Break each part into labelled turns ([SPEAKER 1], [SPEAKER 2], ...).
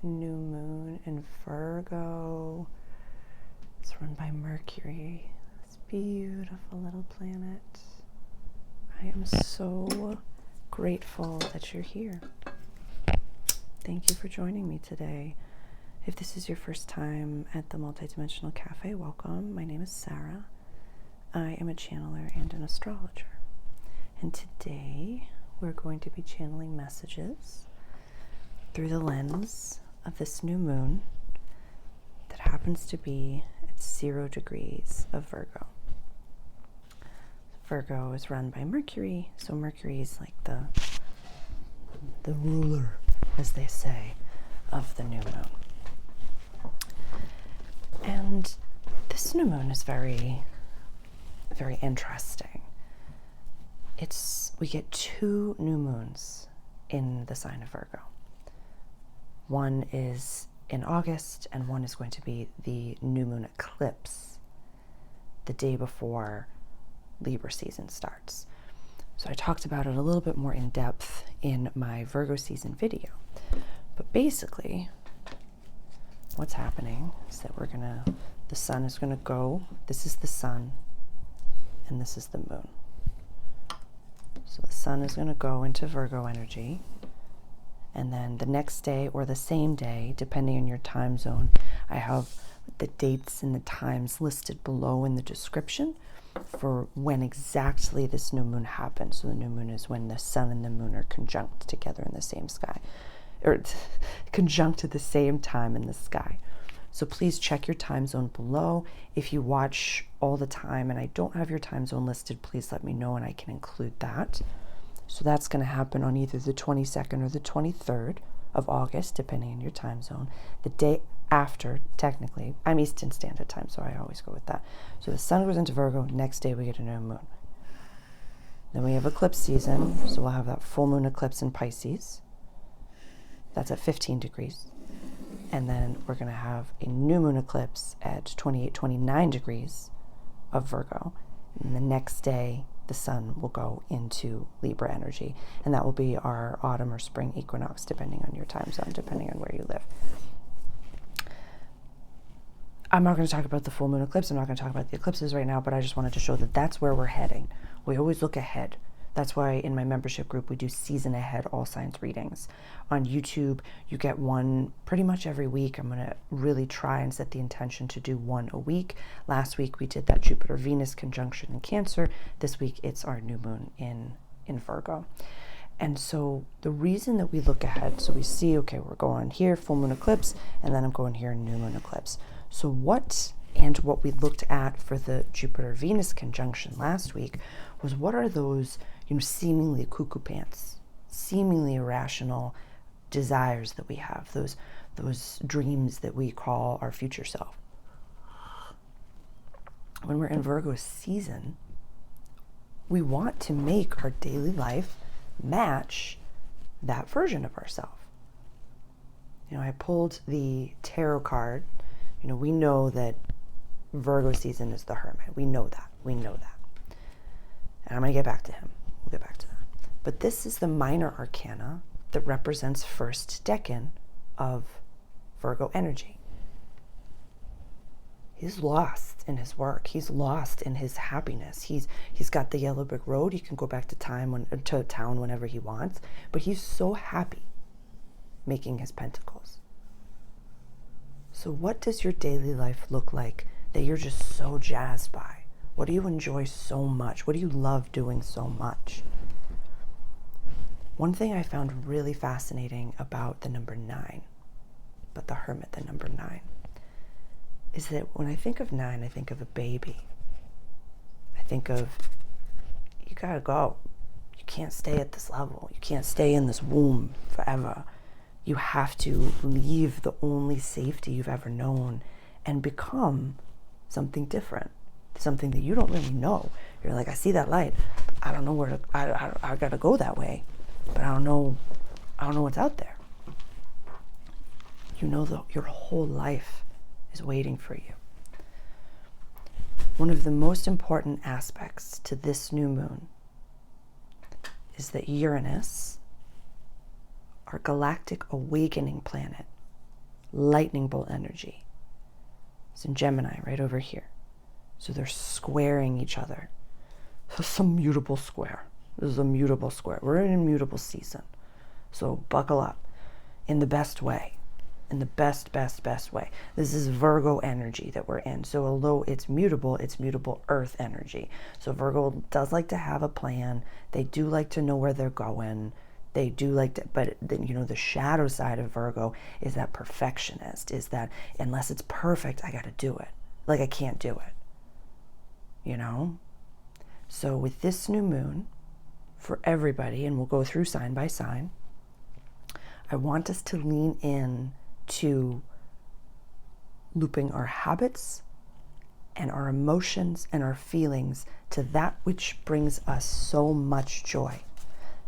[SPEAKER 1] new moon in Virgo. It's run by Mercury, this beautiful little planet. I am so grateful that you're here. Thank you for joining me today. If this is your first time at the Multidimensional Cafe, welcome. My name is Sarah. I am a channeler and an astrologer. And today we're going to be channeling messages through the lens of this new moon that happens to be at 0 degrees of Virgo. Virgo is run by Mercury, so Mercury is like the ruler, as they say, of the new moon. And this new moon is very, very interesting. We get 2 new moons in the sign of Virgo. One is in August, and one is going to be the new moon eclipse the day before Libra season starts. So I talked about it a little bit more in depth in my Virgo season video. But basically, what's happening is that the sun is gonna go, this is the sun, and this is the moon. So the sun is gonna go into Virgo energy, and then the next day or the same day, depending on your time zone, I have the dates and the times listed below in the description for when exactly this new moon happens. So the new moon is when the sun and the moon are conjunct together in the same sky, or conjunct at the same time in the sky. So please check your time zone below. If you watch all the time and I don't have your time zone listed, please let me know and I can include that. So that's going to happen on either the 22nd or the 23rd of August, depending on your time zone. The day after, technically, I'm Eastern Standard Time, so I always go with that. So the sun goes into Virgo, next day we get a new moon. Then we have eclipse season, so we'll have that full moon eclipse in Pisces. That's at 15 degrees. And then we're going to have a new moon eclipse at 28, 29 degrees of Virgo. And the next day, the sun will go into Libra energy. And that will be our autumn or spring equinox, depending on your time zone, depending on where you live. I'm not going to talk about the full moon eclipse. I'm not going to talk about the eclipses right now, but I just wanted to show that that's where we're heading. We always look ahead. That's why in my membership group, we do season ahead all signs readings. On YouTube, you get one pretty much every week. I'm going to really try and set the intention to do one a week. Last week, we did that Jupiter-Venus conjunction in Cancer. This week, it's our new moon in Virgo. And so the reason that we look ahead, so we see, okay, we're going here, full moon eclipse, and then I'm going here, new moon eclipse. So what we looked at for the Jupiter-Venus conjunction last week was what are those seemingly cuckoo pants, seemingly irrational desires that we have, those dreams that we call our future self. When we're in Virgo season, we want to make our daily life match that version of ourselves. I pulled the tarot card. We know that Virgo season is the Hermit. We know that. And I'm going to get back to him. We'll get back to that. But this is the minor arcana that represents first decan of Virgo energy. He's lost in his work. He's lost in his happiness. He's got the yellow brick road. He can go back to town whenever he wants. But he's so happy making his pentacles. So what does your daily life look like that you're just so jazzed by? What do you enjoy so much? What do you love doing so much? One thing I found really fascinating about the number 9, but the Hermit, the number 9, is that when I think of 9, I think of a baby. I think of, you gotta go. You can't stay at this level. You can't stay in this womb forever. You have to leave the only safety you've ever known and become something different, something that you don't really know. You're like, I see that light. I don't know where to, I gotta go that way, but I don't know what's out there. Your whole life is waiting for you. One of the most important aspects to this new moon is that Uranus, our galactic awakening planet, lightning bolt energy. It's in Gemini right over here. So they're squaring each other. This is a mutable square. This is a mutable square. We're in a mutable season. So buckle up in the best way. In the best way. This is Virgo energy that we're in. So although it's mutable earth energy. So Virgo does like to have a plan. They do like to know where they're going. They do like to, but the shadow side of Virgo is that perfectionist, is that unless it's perfect, I got to do it. Like I can't do it, So with this new moon, for everybody, and we'll go through sign by sign, I want us to lean in to looping our habits and our emotions and our feelings to that which brings us so much joy,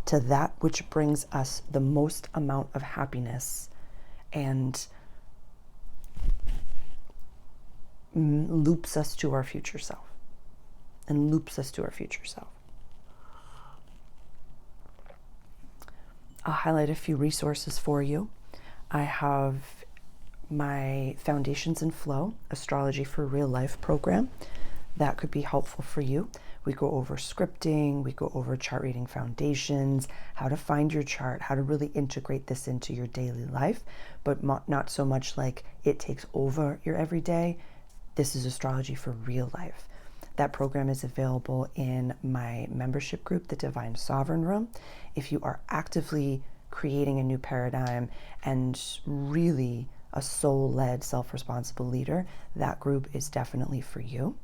[SPEAKER 1] to that which brings us the most amount of happiness and loops us to our future self. I'll highlight a few resources for you. I have my Foundations in Flow, Astrology for Real Life program. That could be helpful for you. We go over scripting, we go over chart reading foundations, how to find your chart, how to really integrate this into your daily life, but not so much like it takes over your everyday. This is Astrology for Real Life. That program is available in my membership group, the Divine Sovereign Room. If you are actively creating a new paradigm and really a soul-led, self-responsible leader, that group is definitely for you.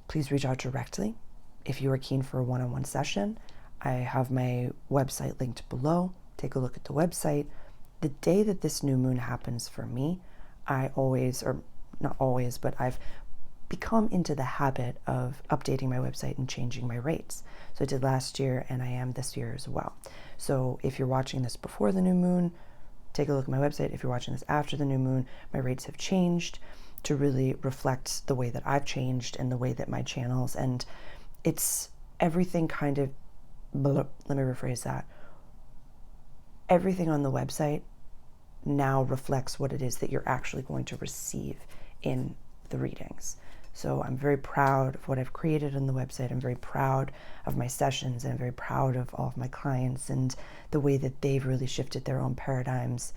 [SPEAKER 1] Please reach out directly. If you are keen for a one-on-one session, I have my website linked below. Take a look at the website. The day that this new moon happens for me, I always, or not always, but I've become into the habit of updating my website and changing my rates. So I did last year and I am this year as well. So if you're watching this before the new moon, take a look at my website. If you're watching this after the new moon, my rates have changed to really reflect the way that I've changed and the way that my channels, and it's everything kind of, let me rephrase that. Everything on the website now reflects what it is that you're actually going to receive in the readings. So I'm very proud of what I've created on the website. I'm very proud of my sessions, and I'm very proud of all of my clients and the way that they've really shifted their own paradigms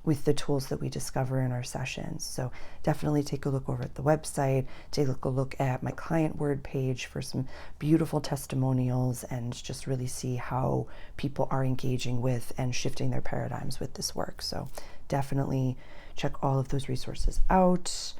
[SPEAKER 1] with the tools that we discover in our sessions. So definitely take a look over at the website, take a look at my client word page for some beautiful testimonials, and just really see how people are engaging with and shifting their paradigms with this work. So definitely check all of those resources out.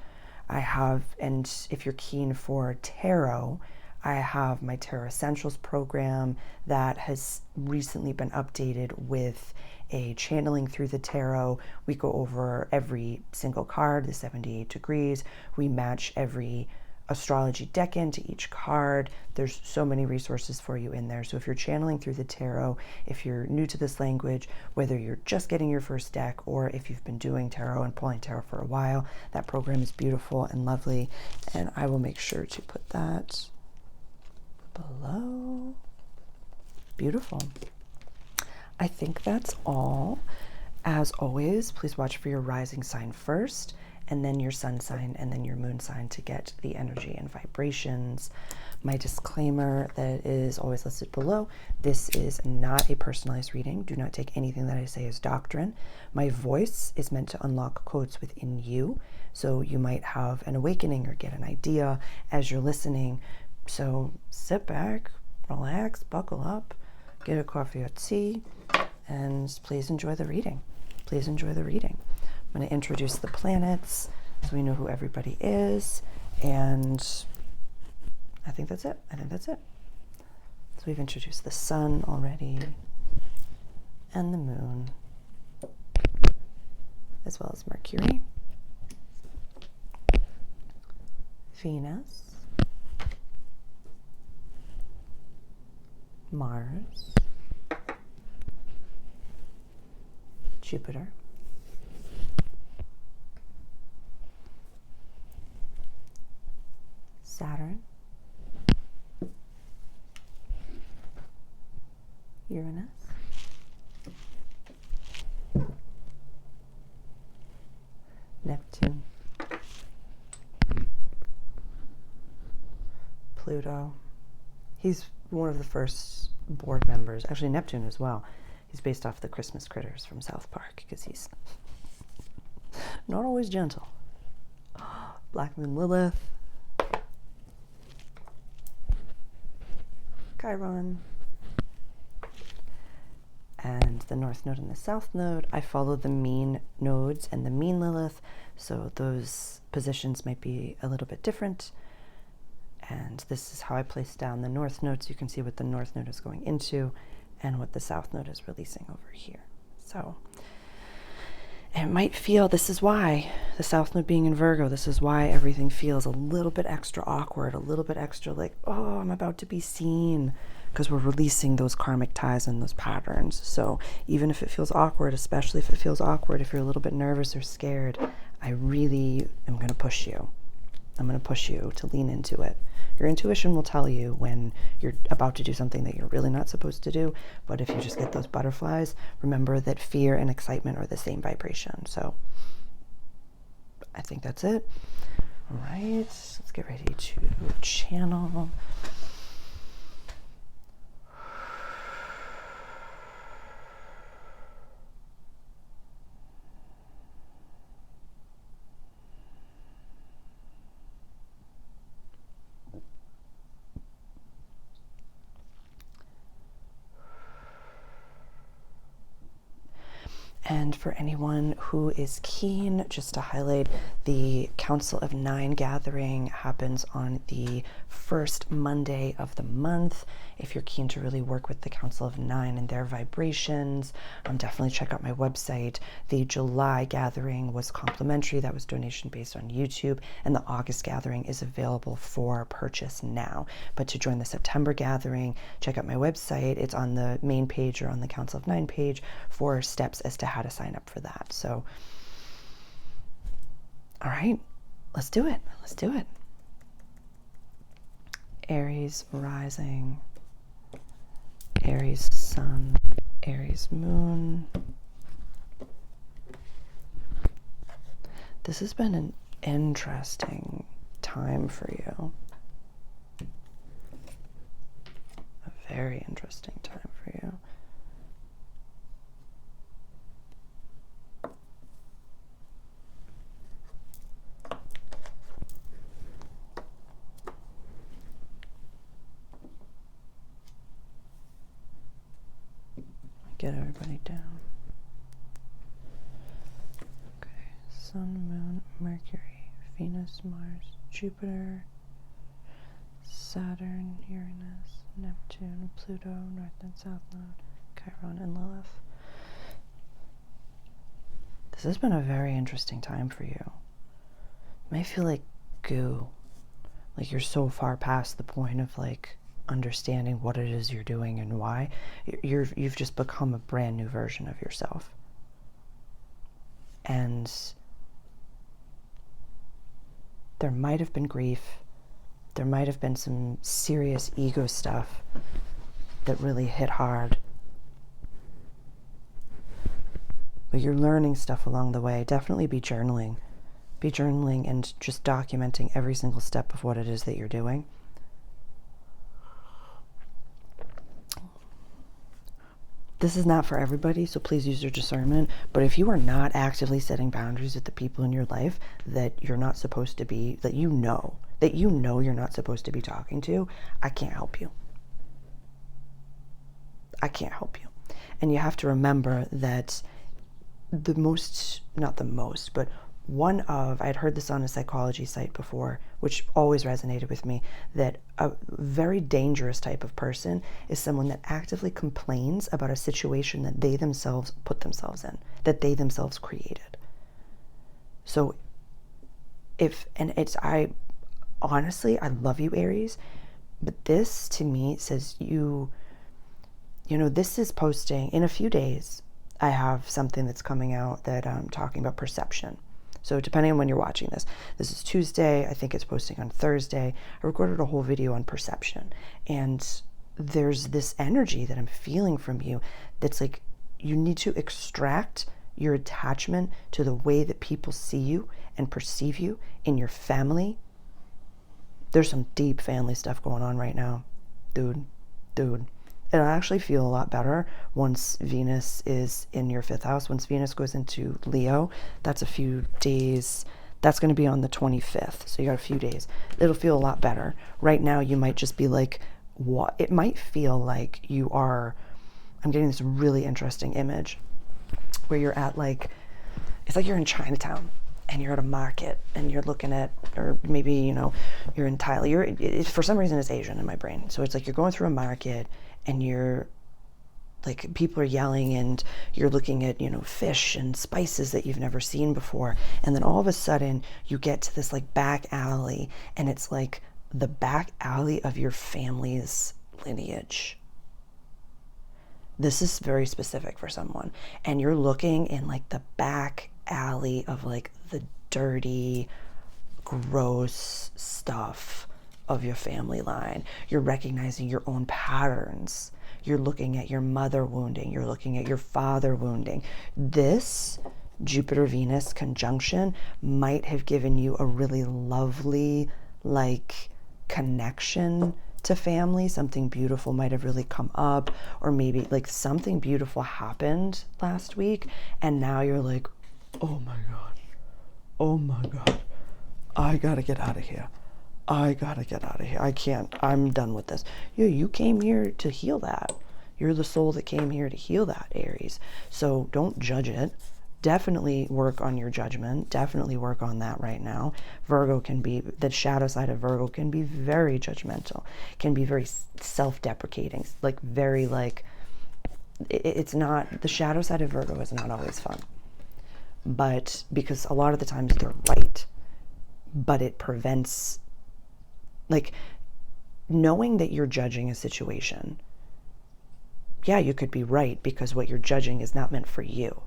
[SPEAKER 1] I have, and if you're keen for tarot, I have my Tarot Essentials program that has recently been updated with a channeling through the tarot. We go over every single card, the 78 degrees. We match every astrology deck into each card. There's so many resources for you in there. So if you're channeling through the tarot, if you're new to this language, whether you're just getting your first deck or if you've been doing tarot and pulling tarot for a while, that program is beautiful and lovely. And I will make sure to put that below. Beautiful. I think that's all. As always, please watch for your rising sign first, and then your sun sign, and then your moon sign to get the energy and vibrations. My disclaimer that is always listed below: this is not a personalized reading. Do not take anything that I say as doctrine. My voice is meant to unlock codes within you, so you might have an awakening or get an idea as you're listening. So sit back, relax, buckle up, get a coffee or tea, and please enjoy the reading. Please enjoy the reading. I'm going to introduce the planets so we know who everybody is, and I think that's it. So we've introduced the sun already, and the moon, as well as Mercury, Venus, Mars, Jupiter, Saturn, Uranus, Pluto. He's one of the first board members, actually Neptune as well. He's based off the Christmas critters from South Park because he's not always gentle. Black Moon Lilith. Chiron. And the North Node and the South Node. I follow the mean nodes and the mean Lilith, so those positions might be a little bit different. And this is how I place down the North Node, so you can see what the North Node is going into and what the South Node is releasing over here. So it might feel, this is why, the South Node being in Virgo, this is why everything feels a little bit extra awkward, a little bit extra like, oh, I'm about to be seen, because we're releasing those karmic ties and those patterns. So even if it feels awkward, especially if it feels awkward, if you're a little bit nervous or scared, I really am going to push you. I'm going to push you to lean into it. Your intuition will tell you when you're about to do something that you're really not supposed to do, but if you just get those butterflies, remember that fear and excitement are the same vibration. So I think that's it. All right, let's get ready to channel. And for anyone who is keen, just to highlight, the Council of Nine gathering happens on the first Monday of the month. If you're keen to really work with the Council of Nine and their vibrations, definitely check out my website. The July gathering was complimentary. That was donation based on YouTube. And the August gathering is available for purchase now. But to join the September gathering, check out my website. It's on the main page or on the Council of Nine page for steps as to how to sign up for that. So, all right, let's do it. Let's do it. Aries rising, Aries sun, Aries moon. This has been an interesting time for you. A very interesting time for you. Get everybody down. Okay, Sun, Moon, Mercury, Venus, Mars, Jupiter, Saturn, Uranus, Neptune, Pluto, North and South Node, Chiron, and Lilith. This has been a very interesting time for you. It may feel like goo, like you're so far past the point of like understanding what it is you're doing and why. You've just become a brand new version of yourself. And there might have been grief. There might have been some serious ego stuff that really hit hard. But you're learning stuff along the way. Definitely be journaling. Be journaling and just documenting every single step of what it is that you're doing. This is not for everybody, so please use your discernment. But if you are not actively setting boundaries with the people in your life that you're not supposed to be, that you know you're not supposed to be talking to, I can't help you. I can't help you. And you have to remember that I'd heard this on a psychology site before, which always resonated with me, that a very dangerous type of person is someone that actively complains about a situation that they themselves put themselves in, that they themselves created. So I honestly love you, Aries, but this to me says this is posting in a few days. I have something that's coming out that I'm talking about perception. So depending on when you're watching this is Tuesday. I think it's posting on Thursday. I recorded a whole video on perception. And there's this energy that I'm feeling from you that's like you need to extract your attachment to the way that people see you and perceive you in your family There's some deep family stuff going on right now. Dude. It'll actually feel a lot better once Venus is in your 5th house. Once Venus goes into Leo, that's a few days. That's going to be on the 25th. So you got a few days. It'll feel a lot better. Right now, you might just be like, what? It might feel like you are, I'm getting this really interesting image where you're at like, it's like you're in Chinatown and you're at a market and you're looking at, or maybe, you know, you're in Thailand. For some reason, it's Asian in my brain. So it's like you're going through a market and you're like, people are yelling and you're looking at, you know, fish and spices that you've never seen before. And then all of a sudden you get to this like back alley, and it's like the back alley of your family's lineage. This is very specific for someone. And you're looking in like the back alley of like the dirty, gross stuff of your family line. You're recognizing your own patterns. You're looking at your mother wounding. You're looking at your father wounding. This Jupiter-Venus conjunction might have given you a really lovely, like, connection to family. Something beautiful might have really come up, or maybe like something beautiful happened last week, and now you're like, oh my God, I gotta get out of here. I can't, I'm done with this. You came here to heal that. You're the soul that came here to heal that, Aries. So don't judge it. Definitely work on your judgment. Definitely work on that right now. Virgo can be, the shadow side of Virgo can be very judgmental, can be very self-deprecating, like very like, it's not, the shadow side of Virgo is not always fun. But because a lot of the times they're right, but it prevents, like, knowing that you're judging a situation. Yeah, you could be right because what you're judging is not meant for you.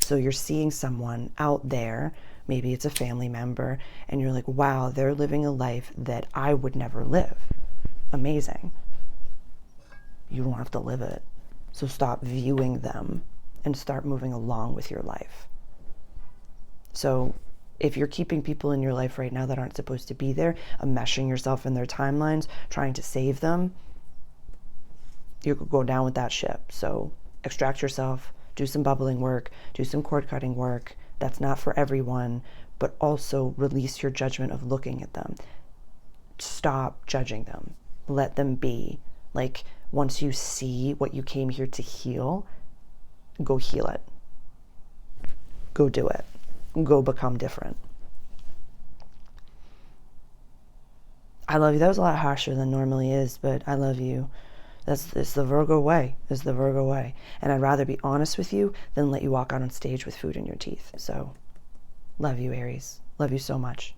[SPEAKER 1] So you're seeing someone out there, maybe it's a family member, and you're like, wow, they're living a life that I would never live. Amazing. You don't have to live it. So stop viewing them and start moving along with your life. So if you're keeping people in your life right now that aren't supposed to be there, enmeshing yourself in their timelines, trying to save them, you could go down with that ship. So extract yourself, do some bubbling work, do some cord cutting work. That's not for everyone, but also release your judgment of looking at them. Stop judging them. Let them be. Like, once you see what you came here to heal, go heal it. Go do it. Go become different. I love you. That was a lot harsher than normally is, but I love you. It's the Virgo way. It's the Virgo way. And I'd rather be honest with you than let you walk out on stage with food in your teeth. So, love you, Aries. Love you so much.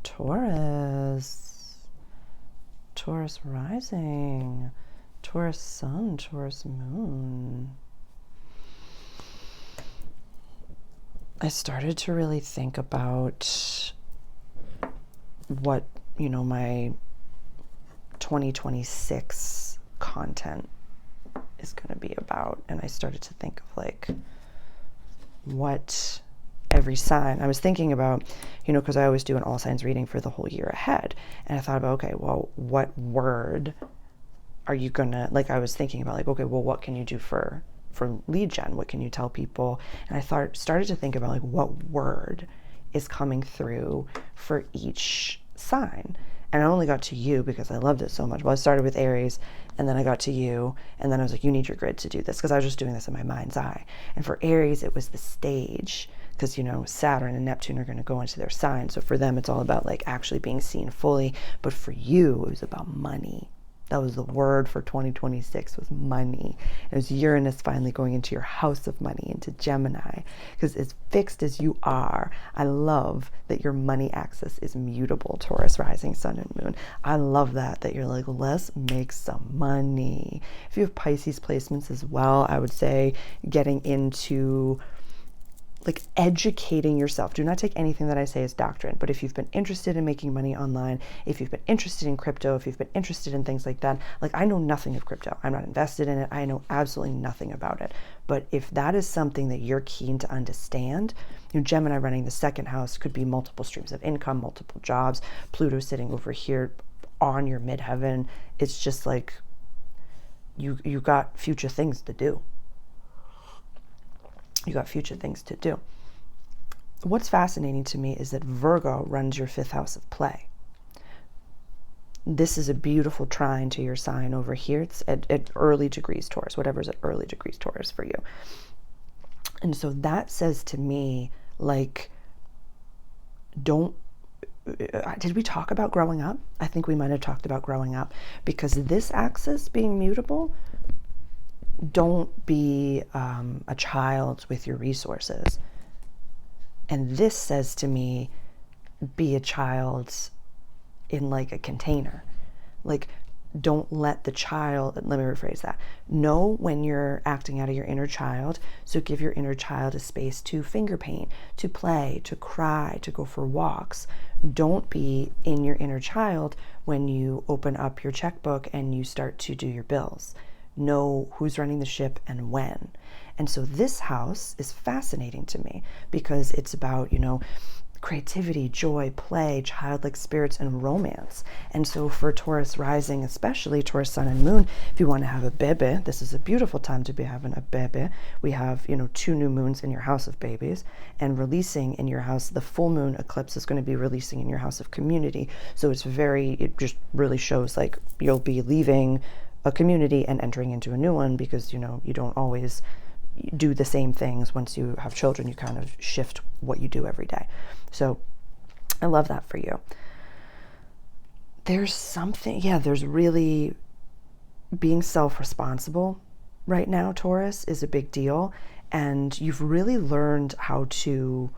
[SPEAKER 1] Taurus. Taurus rising. Taurus sun. Taurus moon. I started to really think about what, you know, my 2026 content is going to be about. And I started to think of like what every sign, I was thinking about, you know, because I always do an all signs reading for the whole year ahead. And I thought about, okay, well, what word are you going to, like, I was thinking about like, okay, well, what can you do for lead gen? What can you tell people? And I started to think about like what word is coming through for each sign. And I only got to you because I loved it so much. Well, I started with Aries, and then I got to you, and then I was like, you need your grid to do this, because I was just doing this in my mind's eye. And for Aries, it was the stage, because, you know, Saturn and Neptune are going to go into their sign. So for them, it's all about like actually being seen fully. But for you, it was about money. That was the word for 2026, was money. It was Uranus finally going into your house of money, into Gemini. Because as fixed as you are, I love that your money axis is mutable, Taurus, rising, sun, and moon. I love that you're like, let's make some money. If you have Pisces placements as well, I would say getting into like educating yourself. Do not take anything that I say as doctrine, but if you've been interested in making money online, if you've been interested in crypto, if you've been interested in things like that, like I know nothing of crypto. I'm not invested in it. I know absolutely nothing about it. But if that is something that you're keen to understand, Gemini running the second house could be multiple streams of income, multiple jobs, Pluto sitting over here on your midheaven. It's just like you got future things to do. You got future things to do. What's fascinating to me is that Virgo runs your fifth house of play. This is a beautiful trine to your sign over here. It's at early degrees Taurus, whatever's at early degrees Taurus for you. And so that says to me, like, did we talk about growing up? I think we might have talked about growing up, because this axis being mutable, don't be a child with your resources. And this says to me, be a child in like a container. Like, don't let the child, let me rephrase that. Know when you're acting out of your inner child. So give your inner child a space to finger paint, to play, to cry, to go for walks. Don't be in your inner child when you open up your checkbook and you start to do your bills. Know who's running the ship and when. And so this house is fascinating to me because it's about, creativity, joy, play, childlike spirits, and romance. And so for Taurus rising, especially Taurus sun and moon, if you want to have a baby, this is a beautiful time to be having a baby. We have, 2 new moons in your house of babies, and releasing in your house, the full moon eclipse is going to be releasing in your house of community. So it just really shows like you'll be leaving a community and entering into a new one, because, you don't always do the same things. Once you have children, you kind of shift what you do every day. So I love that for you. There's really being self-responsible right now, Taurus, is a big deal. And you've really learned how to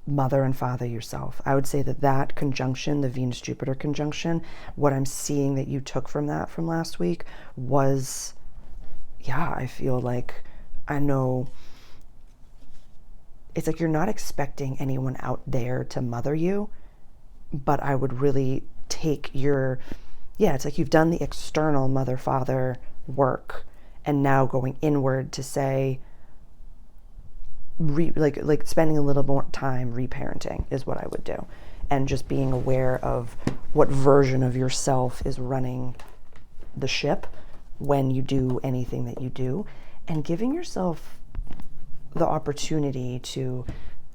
[SPEAKER 1] mother and father yourself. I would say that conjunction, the Venus-Jupiter conjunction, what I'm seeing that you took from that from last week was, I feel like, I know it's like you're not expecting anyone out there to mother you, but I would really take it's like you've done the external mother-father work, and now going inward to say, like spending a little more time reparenting is what I would do, and just being aware of what version of yourself is running the ship when you do anything that you do, and giving yourself the opportunity to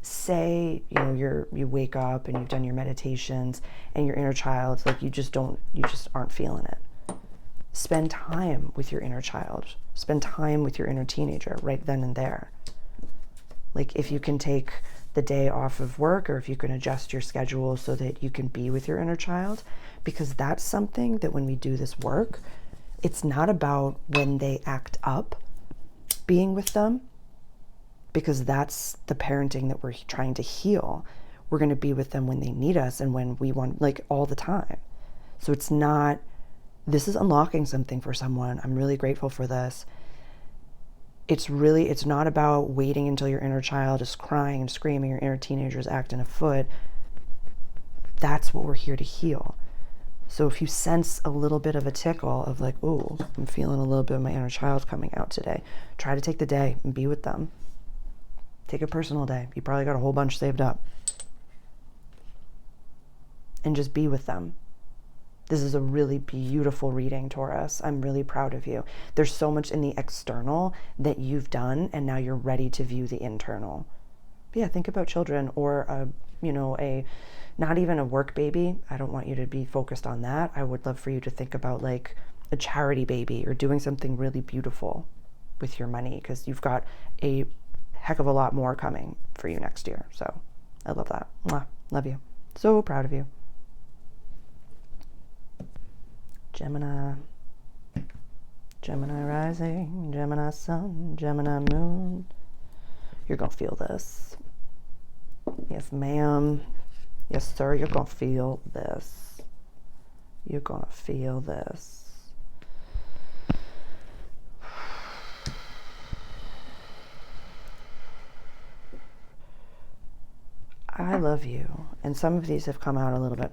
[SPEAKER 1] say, you wake up and you've done your meditations and your inner child, like you just aren't feeling it. Spend time with your inner child. Spend time with your inner teenager right then and there. Like, if you can take the day off of work, or if you can adjust your schedule so that you can be with your inner child, because that's something that when we do this work, it's not about when they act up, being with them, because that's the parenting that we're trying to heal. We're going to be with them when they need us and when we want, like all the time. So this is unlocking something for someone. I'm really grateful for this. It's not about waiting until your inner child is crying and screaming, your inner teenager is acting a foot. That's what we're here to heal. So if you sense a little bit of a tickle of like, oh, I'm feeling a little bit of my inner child coming out today, try to take the day and be with them. Take a personal day. You probably got a whole bunch saved up. And just be with them. This is a really beautiful reading, Taurus. I'm really proud of you. There's so much in the external that you've done, and now you're ready to view the internal. But yeah, think about children, or not even a work baby. I don't want you to be focused on that. I would love for you to think about like a charity baby, or doing something really beautiful with your money, because you've got a heck of a lot more coming for you next year. So I love that. Mwah. Love you. So proud of you. Gemini rising, Gemini sun, Gemini moon. You're going to feel this. Yes, ma'am. Yes, sir. You're going to feel this. You're going to feel this. I love you. And some of these have come out a little bit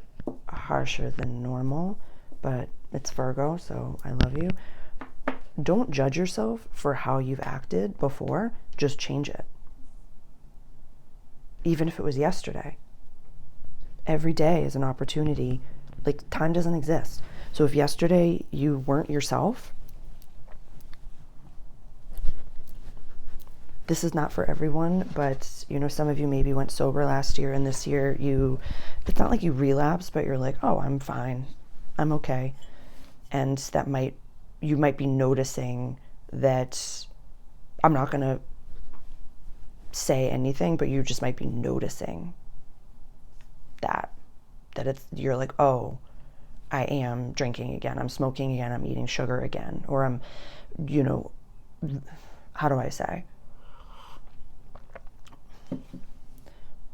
[SPEAKER 1] harsher than normal, but it's Virgo, so I love you. Don't judge yourself for how you've acted before. Just change it. Even if it was yesterday. Every day is an opportunity. Like, time doesn't exist. So if yesterday you weren't yourself, this is not for everyone, but you know, some of you maybe went sober last year, and this year it's not like you relapsed, but you're like, oh, I'm fine. I'm okay. And you might be noticing that, I'm not going to say anything, but you just might be noticing that you're like, oh, I am drinking again, I'm smoking again, I'm eating sugar again, or I'm, you know, how do I say?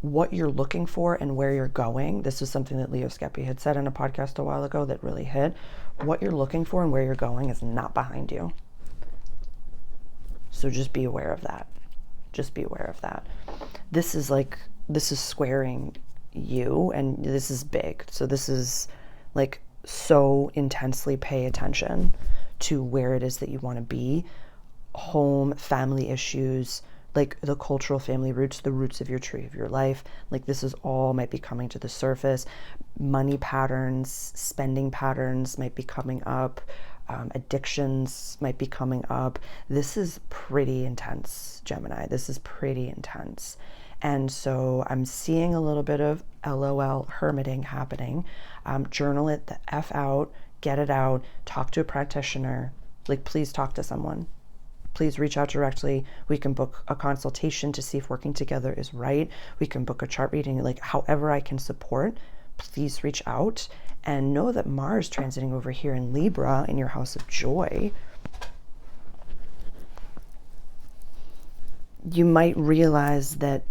[SPEAKER 1] What you're looking for and where you're going. This is something that Leo Skepi had said in a podcast a while ago that really hit. What you're looking for and where you're going is not behind you. So just be aware of that. Just be aware of that. This is squaring you, and this is big. So this is like, so intensely pay attention to where it is that you want to be. Home, family issues, like the cultural family roots, the roots of your tree of your life. Like, this is all might be coming to the surface. Money patterns, spending patterns might be coming up. Addictions might be coming up. This is pretty intense, Gemini. This is pretty intense. And so I'm seeing a little bit of LOL hermiting happening. Journal it the F out, get it out, talk to a practitioner. Like, please talk to someone. Please reach out directly. We can book a consultation to see if working together is right. We can book a chart reading. Like, however I can support, please reach out. And know that Mars transiting over here in Libra in your house of joy, you might realize that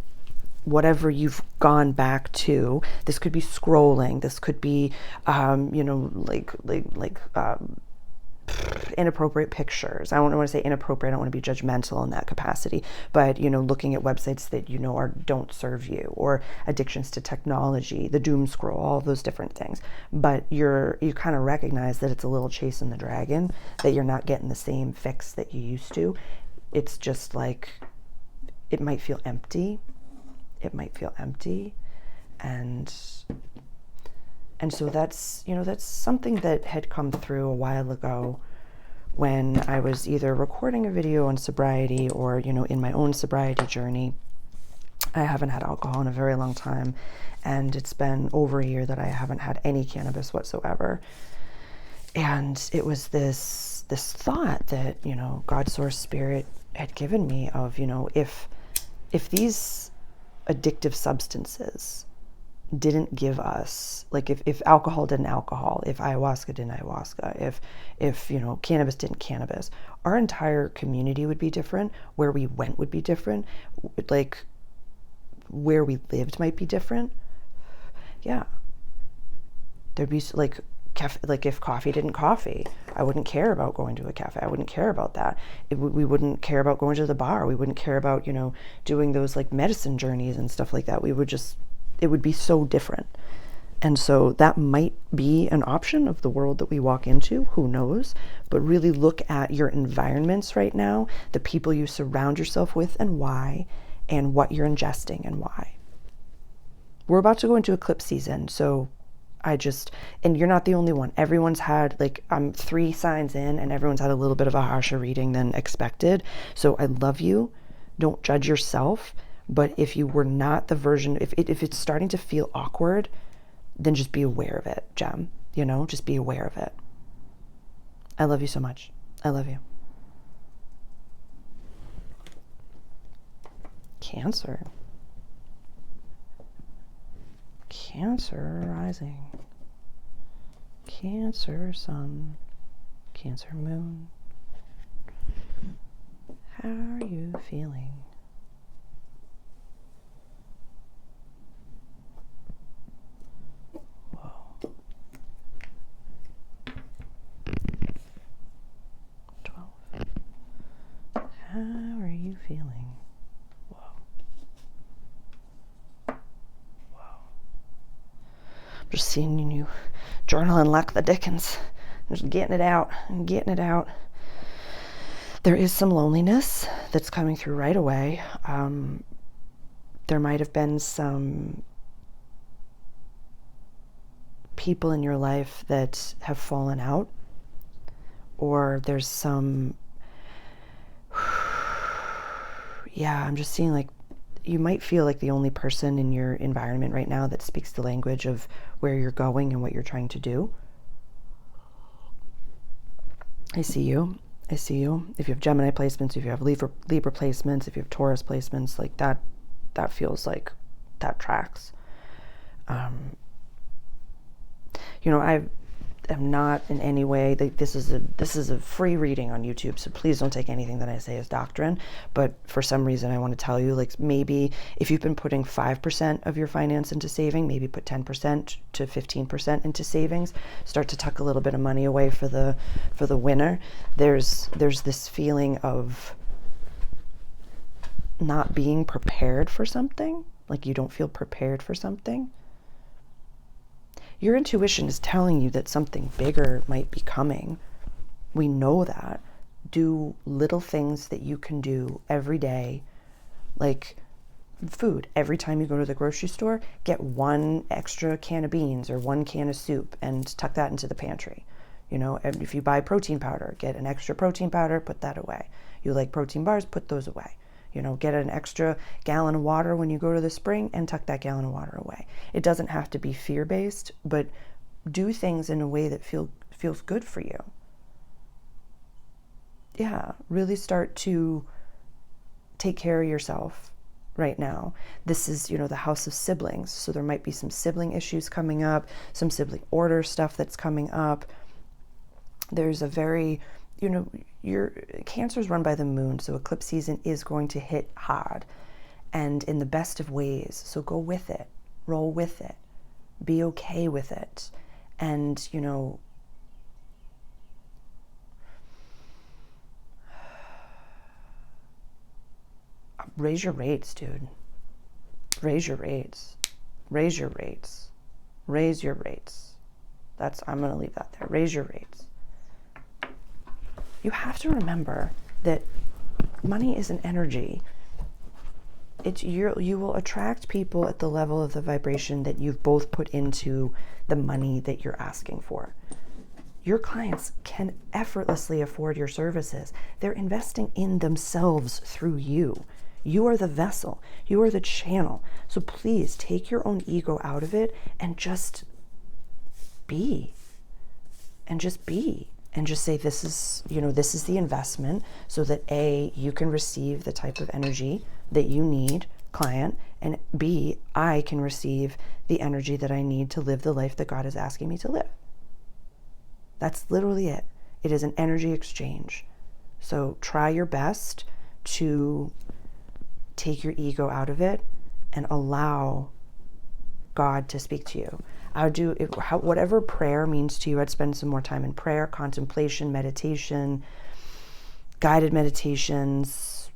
[SPEAKER 1] whatever you've gone back to, this could be scrolling, this could be, inappropriate pictures. I don't want to say inappropriate. I don't want to be judgmental in that capacity, but, you know, looking at websites that, you know, don't serve you, or addictions to technology, the doom scroll, all those different things. But you kind of recognize that it's a little chasing the dragon, that you're not getting the same fix that you used to. It's just like, it might feel empty. It might feel empty. And so that's, you know, that's something that had come through a while ago when I was either recording a video on sobriety or, you know, in my own sobriety journey. I haven't had alcohol in a very long time, and it's been over a year that I haven't had any cannabis whatsoever. And it was this thought that, you know, God, source, spirit had given me of, you know, if these addictive substances didn't give us, like, if alcohol didn't alcohol, if ayahuasca didn't ayahuasca, if you know, cannabis didn't cannabis, our entire community would be different. Where we went would be different. Like, where we lived might be different. Yeah. There'd be like if coffee didn't coffee, I wouldn't care about going to a cafe. I wouldn't care about that. We wouldn't care about going to the bar. We wouldn't care about, you know, doing those like medicine journeys and stuff like that. We would just, it would be so different. And so that might be an option of the world that we walk into, who knows, but really look at your environments right now, the people you surround yourself with and why, and what you're ingesting and why. We're about to go into eclipse season, so and you're not the only one. Everyone's had, like, I'm 3 signs in, and everyone's had a little bit of a harsher reading than expected. So I love you. Don't judge yourself. But if you were not the version, if it's starting to feel awkward, then just be aware of it, Gem. You know, just be aware of it. I love you so much. I love you. Cancer. Cancer rising. Cancer sun. Cancer moon. How are you feeling? Whoa. 12. How are you feeling? Whoa. Just seeing you journaling like the Dickens. Just getting it out and getting it out. There is some loneliness that's coming through right away. There might have been some people in your life that have fallen out, or there's some, I'm just seeing like you might feel like the only person in your environment right now that speaks the language of where you're going and what you're trying to do. I see you. If you have Gemini placements, if you have Libra placements, if you have Taurus placements, like that feels like that tracks. I am not in any way, this is a free reading on YouTube, so please don't take anything that I say as doctrine. But for some reason, I want to tell you, like, maybe if you've been putting 5% of your finance into saving, maybe put 10% to 15% into savings. Start to tuck a little bit of money away for the winter. There's this feeling of not being prepared for something, like you don't feel prepared for something. Your intuition is telling you that something bigger might be coming. We know that. Do little things that you can do every day, like food. Every time you go to the grocery store, get one extra can of beans or one can of soup and tuck that into the pantry. If you buy protein powder, get an extra protein powder, put that away. You like protein bars, put those away. Get an extra gallon of water when you go to the spring and tuck that gallon of water away. It doesn't have to be fear-based, but do things in a way that feels good for you. Yeah, really start to take care of yourself right now. This is, the house of siblings, so there might be some sibling issues coming up, some sibling order stuff that's coming up. There's a very, your Cancer is run by the moon, so eclipse season is going to hit hard and in the best of ways. So go with it, roll with it, be okay with it. And, raise your rates, dude. Raise your rates. Raise your rates. Raise your rates. I'm going to leave that there. Raise your rates. You have to remember that money is an energy. You will attract people at the level of the vibration that you've both put into the money that you're asking for. Your clients can effortlessly afford your services. They're investing in themselves through you. You are the vessel. You are the channel. So please take your own ego out of it and just be. And just be. And just say, this is the investment so that A, you can receive the type of energy that you need, client, and B, I can receive the energy that I need to live the life that God is asking me to live. That's literally it. It is an energy exchange. So try your best to take your ego out of it and allow God to speak to you. I would do whatever prayer means to you. I'd spend some more time in prayer, contemplation, meditation, guided meditations,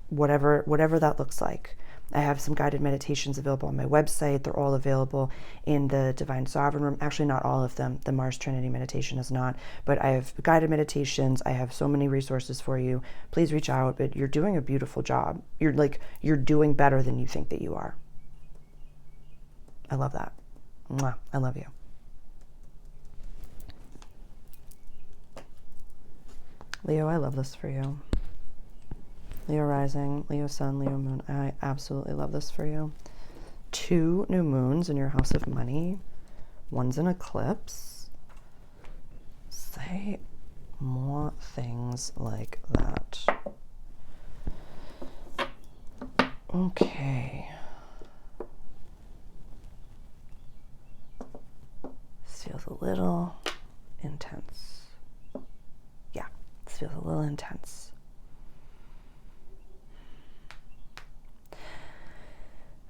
[SPEAKER 1] whatever that looks like. I have some guided meditations available on my website. They're all available in the Divine Sovereign Room. Actually, not all of them. The Mars Trinity meditation is not. But I have guided meditations. I have so many resources for you. Please reach out. But you're doing a beautiful job. You're doing better than you think that you are. I love that. Mwah. I love you. Leo, I love this for you. Leo rising, Leo sun, Leo moon. I absolutely love this for you. 2 new moons in your house of money. One's an eclipse. Say more things like that. Okay. This feels a little intense. Yeah, this feels a little intense.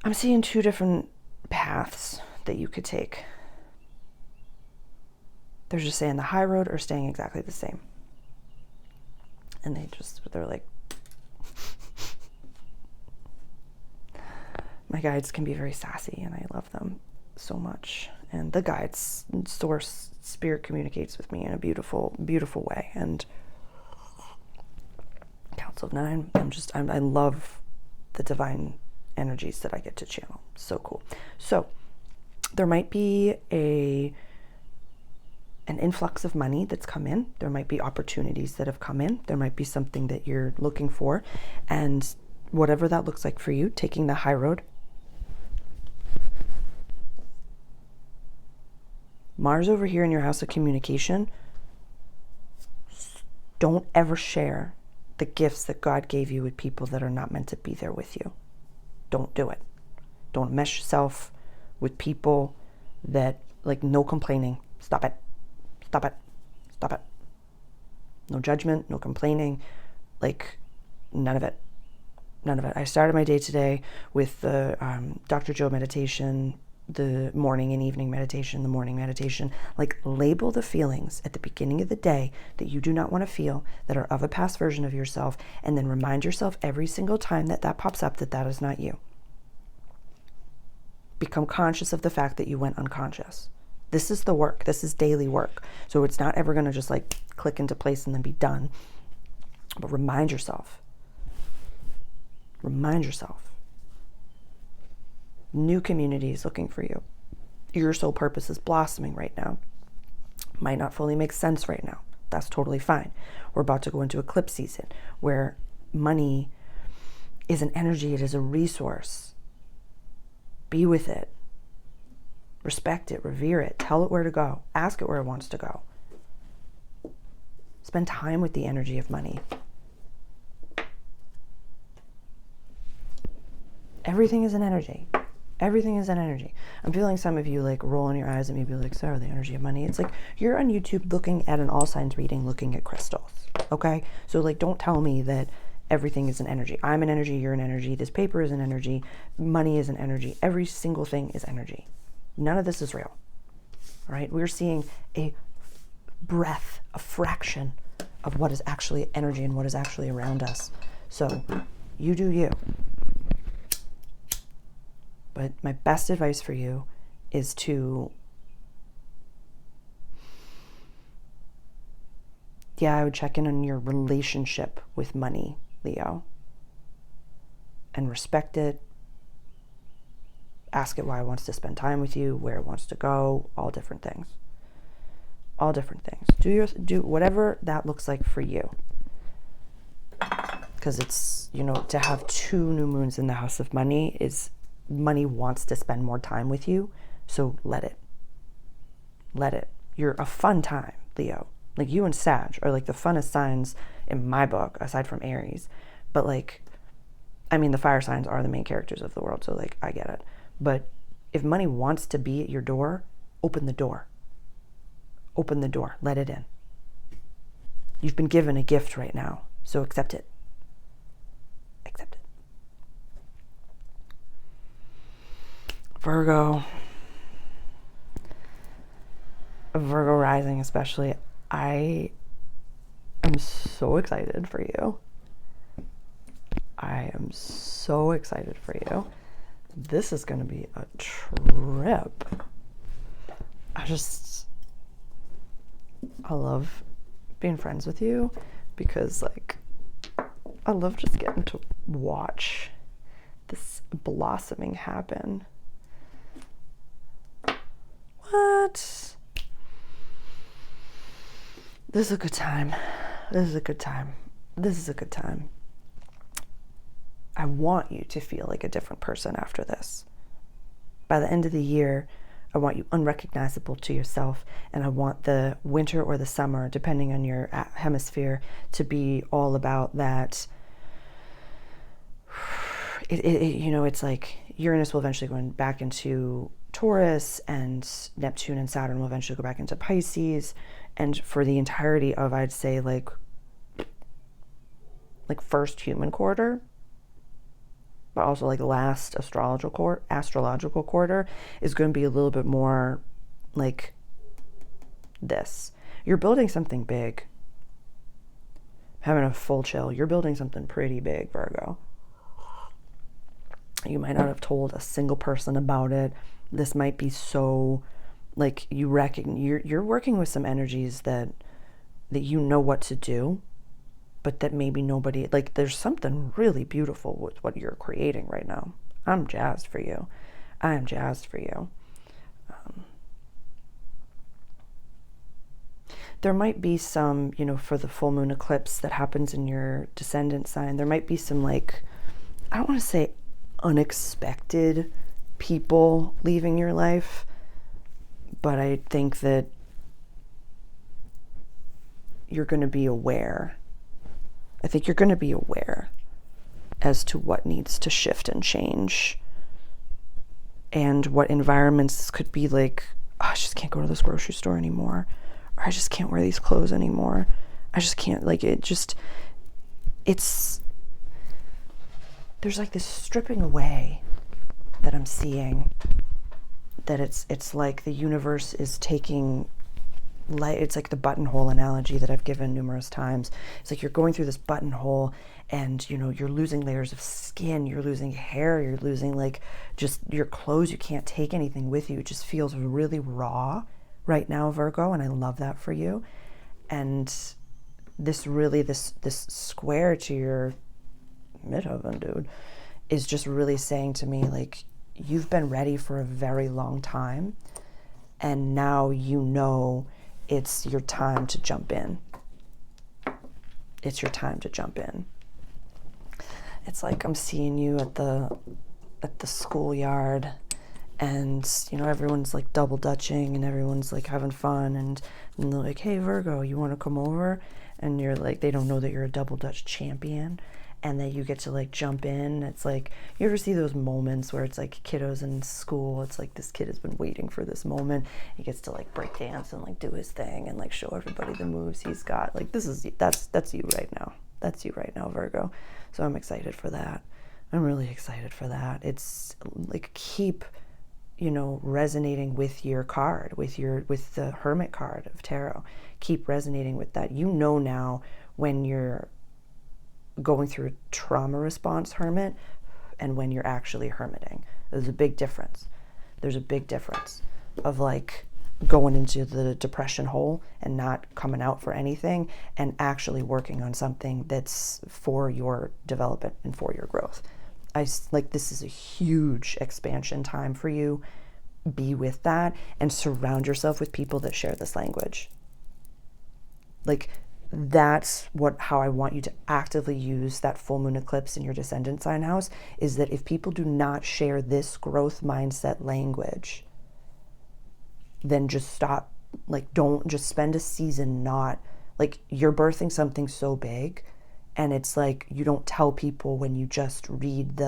[SPEAKER 1] I'm seeing 2 different paths that you could take. They're just saying the high road or staying exactly the same. And they're like, my guides can be very sassy and I love them so much. and the guides, source, spirit communicates with me in a beautiful, beautiful way. And Council of Nine, I love the divine energies that I get to channel. So cool. So there might be an influx of money that's come in. There might be opportunities that have come in. There might be something that you're looking for. And whatever that looks like for you, taking the high road. Mars over here in your house of communication. Don't ever share the gifts that God gave you with people that are not meant to be there with you. Don't do it. Don't mesh yourself with people that, like, no complaining. Stop it. Stop it. Stop it. No judgment, no complaining. Like, none of it. None of it. I started my day today with the Dr. Joe meditation, the morning and evening meditation, the morning meditation. Like, label the feelings at the beginning of the day that you do not want to feel, that are of a past version of yourself, and then remind yourself every single time that that pops up that that is not you. Become conscious of the fact that you went unconscious. This is the work. This is daily work. So it's not ever going to just like click into place and then be done. But remind yourself. Remind yourself. New community is looking for you. Your soul purpose is blossoming right now. Might not fully make sense right now. That's totally fine. We're about to go into eclipse season where money is an energy. It is a resource. Be with it. Respect it, revere it, tell it where to go, ask it where it wants to go. Spend time with the energy of money. Everything is an energy. Everything is an energy. I'm feeling some of you like rolling your eyes at me, be like, Sarah, the energy of money. It's like you're on YouTube looking at an all signs reading, looking at crystals. Okay? So like, don't tell me that everything is an energy. I'm an energy, you're an energy, this paper is an energy, money is an energy. Every single thing is energy. None of this is real, all right? We're seeing a breath, a fraction of what is actually energy and what is actually around us. So you do you. But my best advice for you is to, I would check in on your relationship with money, Leo, and respect it. Ask it why it wants to spend time with you, where it wants to go, all different things. All different things. Do whatever that looks like for you. Because it's, to have 2 new moons in the house of money is, money wants to spend more time with you. So let it. Let it. You're a fun time, Leo. Like, you and Sag are like the funnest signs in my book, aside from Aries. But like, the fire signs are the main characters of the world. So like, I get it. But if money wants to be at your door, open the door. Open the door. Let it in. You've been given a gift right now, so accept it. Accept it. Virgo rising especially, I am so excited for you. I am so excited for you. This is going to be a trip. I love being friends with you because, like, I love just getting to watch this blossoming happen. What? This is a good time. This is a good time. This is a good time. I want you to feel like a different person after this. By the end of the year, I want you unrecognizable to yourself, and I want the winter or the summer, depending on your hemisphere, to be all about that. It's like Uranus will eventually go back into Taurus, and Neptune and Saturn will eventually go back into Pisces, and for the entirety of, I'd say, like first human quarter, but also like last astrological quarter is going to be a little bit more like this. You're building something big. Having a full chill. You're building something pretty big, Virgo. You might not have told a single person about it. This might be so like you reckon you're working with some energies that you know what to do, but that maybe nobody, like there's something really beautiful with what you're creating right now. I'm jazzed for you. I am jazzed for you. There might be some, for the full moon eclipse that happens in your descendant sign, there might be some, like, I don't want to say unexpected people leaving your life, but I think that you're going to be aware. I think you're going to be aware as to what needs to shift and change, and what environments could be like, oh, I just can't go to this grocery store anymore, or I just can't wear these clothes anymore. I just can't, like, there's like this stripping away that I'm seeing, that it's like the universe is taking, it's like the buttonhole analogy that I've given numerous times. It's like you're going through this buttonhole, and you're losing layers of skin, you're losing hair, you're losing, like, just your clothes. You can't take anything with you. It just feels really raw right now, Virgo, and I love that for you. And this square to your midheaven, dude, is just really saying to me, like, you've been ready for a very long time, and now it's your time to jump in. It's your time to jump in. It's like I'm seeing you at the schoolyard, and everyone's like double dutching, and everyone's like having fun, and they're like, hey Virgo, you want to come over? And you're like, they don't know that you're a double dutch champion, and that you get to like jump in. It's like, you ever see those moments where it's like kiddos in school, it's like this kid has been waiting for this moment. He gets to like break dance and like do his thing and like show everybody the moves he's got. Like, that's you right now. That's you right now, Virgo. So I'm excited for that. I'm really excited for that. It's like, keep resonating with your card, with the Hermit card of tarot. Keep resonating with that. Now when you're going through a trauma response, Hermit, and when you're actually hermiting. There's a big difference. There's a big difference of like going into the depression hole and not coming out for anything, and actually working on something that's for your development and for your growth. This is a huge expansion time for you. Be with that, and surround yourself with people that share this language. Like, that's how I want you to actively use that full moon eclipse in your descendant sign house, is that if people do not share this growth mindset language, then just stop. Like, don't just spend a season not, like, you're birthing something so big, and it's like, you don't tell people when you just read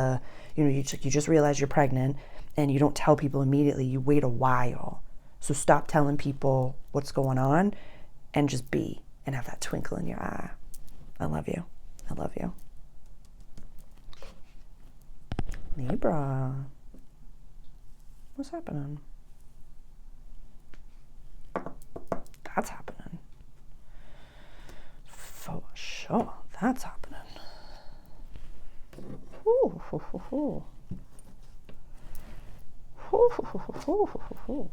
[SPEAKER 1] you just realize you're pregnant, and you don't tell people immediately. You wait a while. So stop telling people what's going on, and just be, and have that twinkle in your eye. I love you. I love you. Libra. What's happening? That's happening. For sure. That's happening. Ooh, hoo, hoo, hoo. Hoo, hoo, hoo, hoo, hoo, hoo, hoo.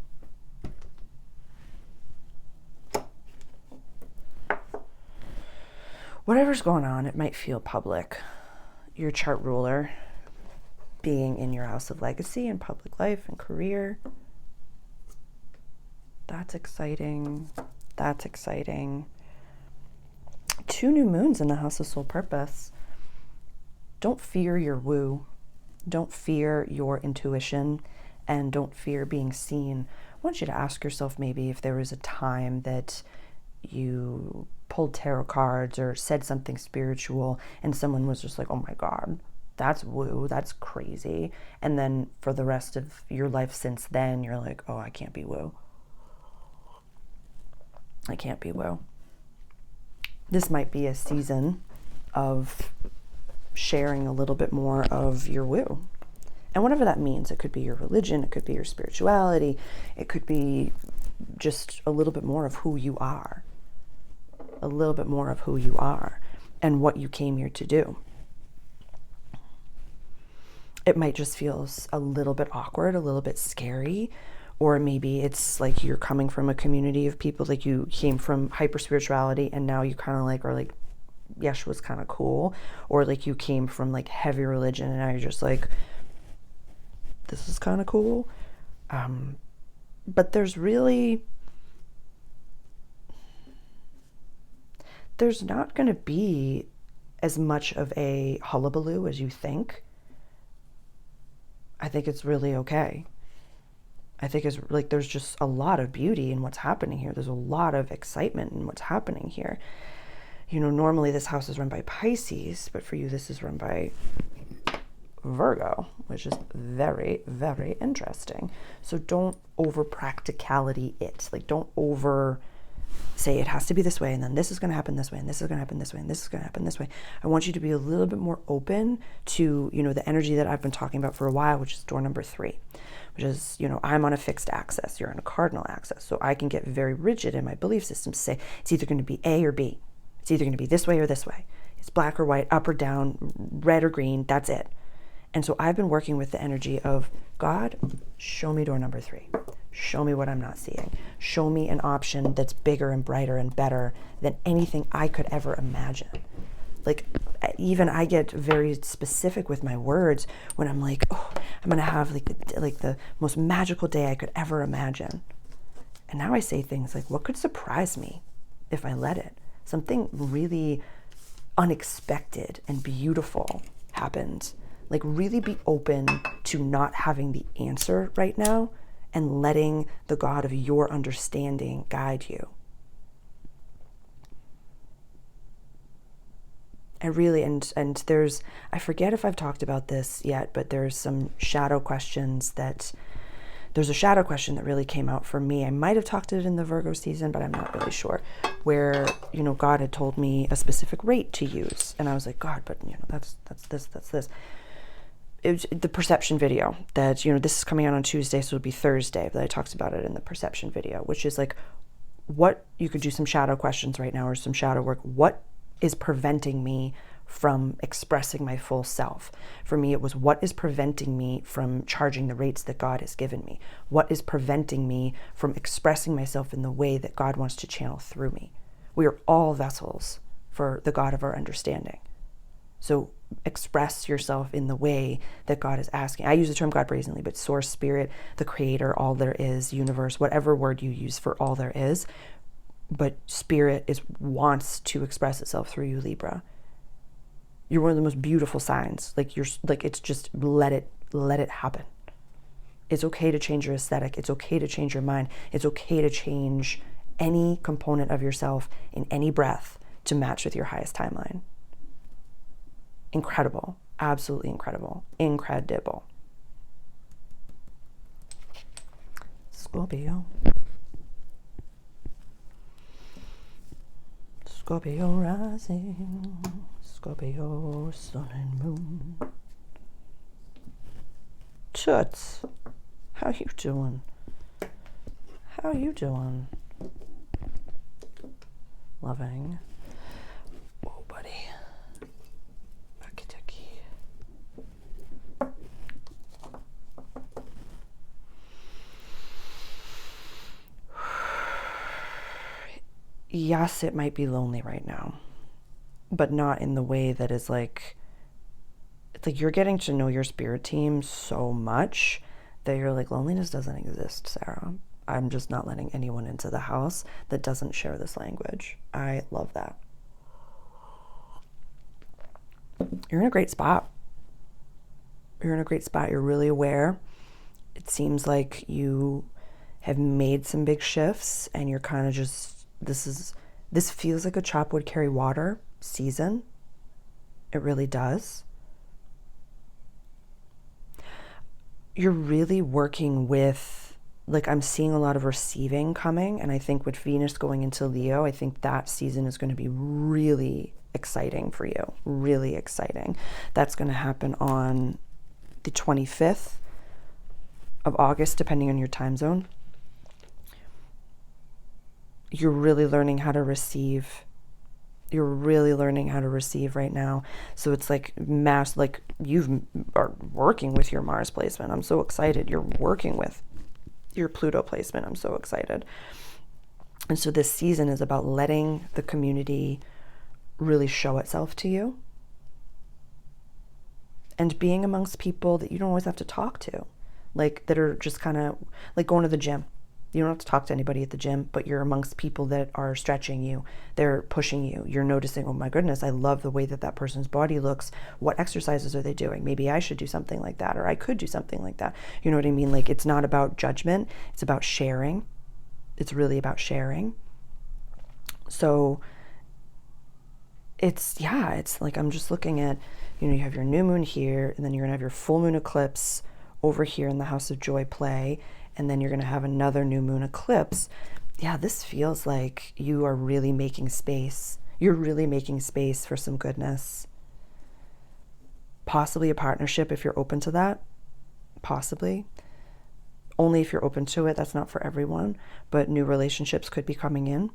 [SPEAKER 1] Whatever's going on, it might feel public. Your chart ruler being in your house of legacy and public life and career. That's exciting. That's exciting. 2 new moons in the house of soul purpose. Don't fear your woo. Don't fear your intuition, and don't fear being seen. I want you to ask yourself maybe if there was a time that you pulled tarot cards or said something spiritual and someone was just like, oh my God, that's woo, that's crazy. And then for the rest of your life since then, you're like, oh, I can't be woo. I can't be woo. This might be a season of sharing a little bit more of your woo. And whatever that means, it could be your religion, it could be your spirituality, it could be just a little bit more of who you are. A little bit more of who you are and what you came here to do. It might just feel a little bit awkward, a little bit scary, Or maybe it's like you're coming from a community of people, like you came from hyper spirituality and now you kind of like are like, Yeshua's kind of cool. Or like you came from like heavy religion and now you're just like, this is kind of cool. But there's not going to be as much of a hullabaloo as you think. I think it's really okay. I think it's like there's just a lot of beauty in what's happening here. There's a lot of excitement in what's happening here. You know, normally this house is run by Pisces, but for you this is run by Virgo, which is very, very interesting. So don't over practicality it. Like don't over say it has to be this way and then this is going to happen this way and this is going to happen this way and this is going to happen this way. I want you to be a little bit more open to, you know, the energy that I've been talking about for a while, which is door number 3, which is, you know, I'm on a fixed axis, you're on a cardinal axis. So I can get very rigid in my belief system to say it's either going to be A or B. It's either going to be this way or this way. It's black or white, up or down, red or green, that's it. And so I've been working with the energy of, God, show me door number 3. Show me what I'm not seeing. Show me an option that's bigger and brighter and better than anything I could ever imagine. Like, even I get very specific with my words when I'm like, oh, I'm going to have like the most magical day I could ever imagine. And now I say things like, what could surprise me if I let it? Something really unexpected and beautiful happened. Like, really be open to not having the answer right now and letting the God of your understanding guide you. I really, and there's, I forget if I've talked about this yet, but there's some shadow questions there's a shadow question that really came out for me. I might have talked it in the Virgo season, but I'm not really sure, where, you know, God had told me a specific rate to use. And I was like, God, but, you know, that's this. It was the perception video that, you know, this is coming out on Tuesday, so it'll be Thursday, but I talked about it in the perception video, which is like, what, you could do some shadow questions right now or some shadow work. What is preventing me from expressing my full self? For me, it was, what is preventing me from charging the rates that God has given me? What is preventing me from expressing myself in the way that God wants to channel through me? We are all vessels for the God of our understanding. So express yourself in the way that God is asking. I use the term God brazenly, but source, spirit, the creator, all there is, universe, whatever word you use for all there is. But spirit wants to express itself through you, Libra. You're one of the most beautiful signs. It's just let it happen. It's okay to change your aesthetic. It's okay to change your mind. It's okay to change any component of yourself in any breath to match with your highest timeline. Incredible. Absolutely incredible. Incredible. Scorpio. Scorpio rising. Scorpio sun and moon. Toots. How you doing? How you doing? Loving. Whoa, buddy. Yes, it might be lonely right now, but not in the way that is like, it's like you're getting to know your spirit team so much that you're like, loneliness doesn't exist, Sarah. I'm just not letting anyone into the house that doesn't share this language. I love that. You're in a great spot. You're in a great spot. You're really aware. It seems like you have made some big shifts and you're kind of just, this feels like a chop wood carry water season. It really does. You're really working with, like, I'm seeing a lot of receiving coming, and I think with Venus going into Leo, I think that season is going to be really exciting for you. Really exciting. That's going to happen on the 25th of August, depending on your time zone. You're really learning how to receive. You're really learning how to receive right now. So it's like you are working with your Mars placement. I'm so excited. You're working with your Pluto placement. I'm so excited. And so this season is about letting the community really show itself to you, and being amongst people that you don't always have to talk to, like that are just kind of like going to the gym. You don't have to talk to anybody at the gym, but you're amongst people that are stretching you. They're pushing you. You're noticing, oh my goodness, I love the way that that person's body looks. What exercises are they doing? Maybe I should do something like that, or I could do something like that. You know what I mean? Like, it's not about judgment. It's about sharing. It's really about sharing. So it's like, I'm just looking at, you have your new moon here, and then you're going to have your full moon eclipse over here in the house of joy play, and then you're going to have another new moon eclipse. Yeah, this feels like you are really making space. You're really making space for some goodness. Possibly a partnership if you're open to that. Possibly. Only if you're open to it. That's not for everyone. But new relationships could be coming in.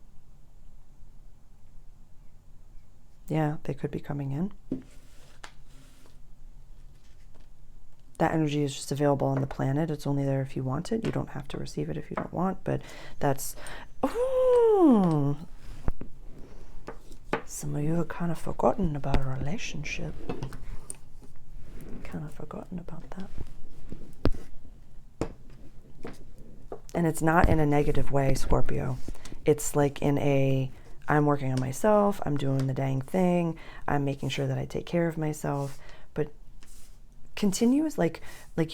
[SPEAKER 1] Yeah, they could be coming in. That energy is just available on the planet. It's only there if you want it. You don't have to receive it if you don't want, but that's... Ooh. Some of you have kind of forgotten about a relationship. Kind of forgotten about that. And it's not in a negative way, Scorpio. It's like in a, I'm working on myself, I'm doing the dang thing, I'm making sure that I take care of myself. But continuous, like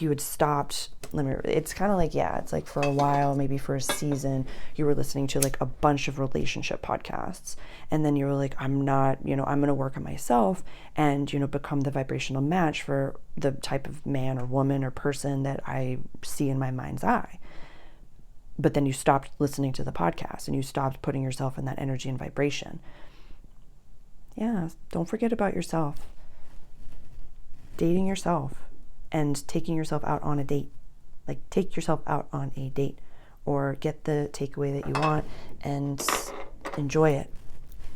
[SPEAKER 1] you had stopped, it's kind of like, yeah, it's like for a while, maybe for a season, you were listening to like a bunch of relationship podcasts, and then you were like, I'm not, I'm going to work on myself and, become the vibrational match for the type of man or woman or person that I see in my mind's eye. But then you stopped listening to the podcast and you stopped putting yourself in that energy and vibration. Yeah, don't forget about yourself. Dating yourself and taking yourself out on a date. Like, take yourself out on a date, or get the takeaway that you want and enjoy it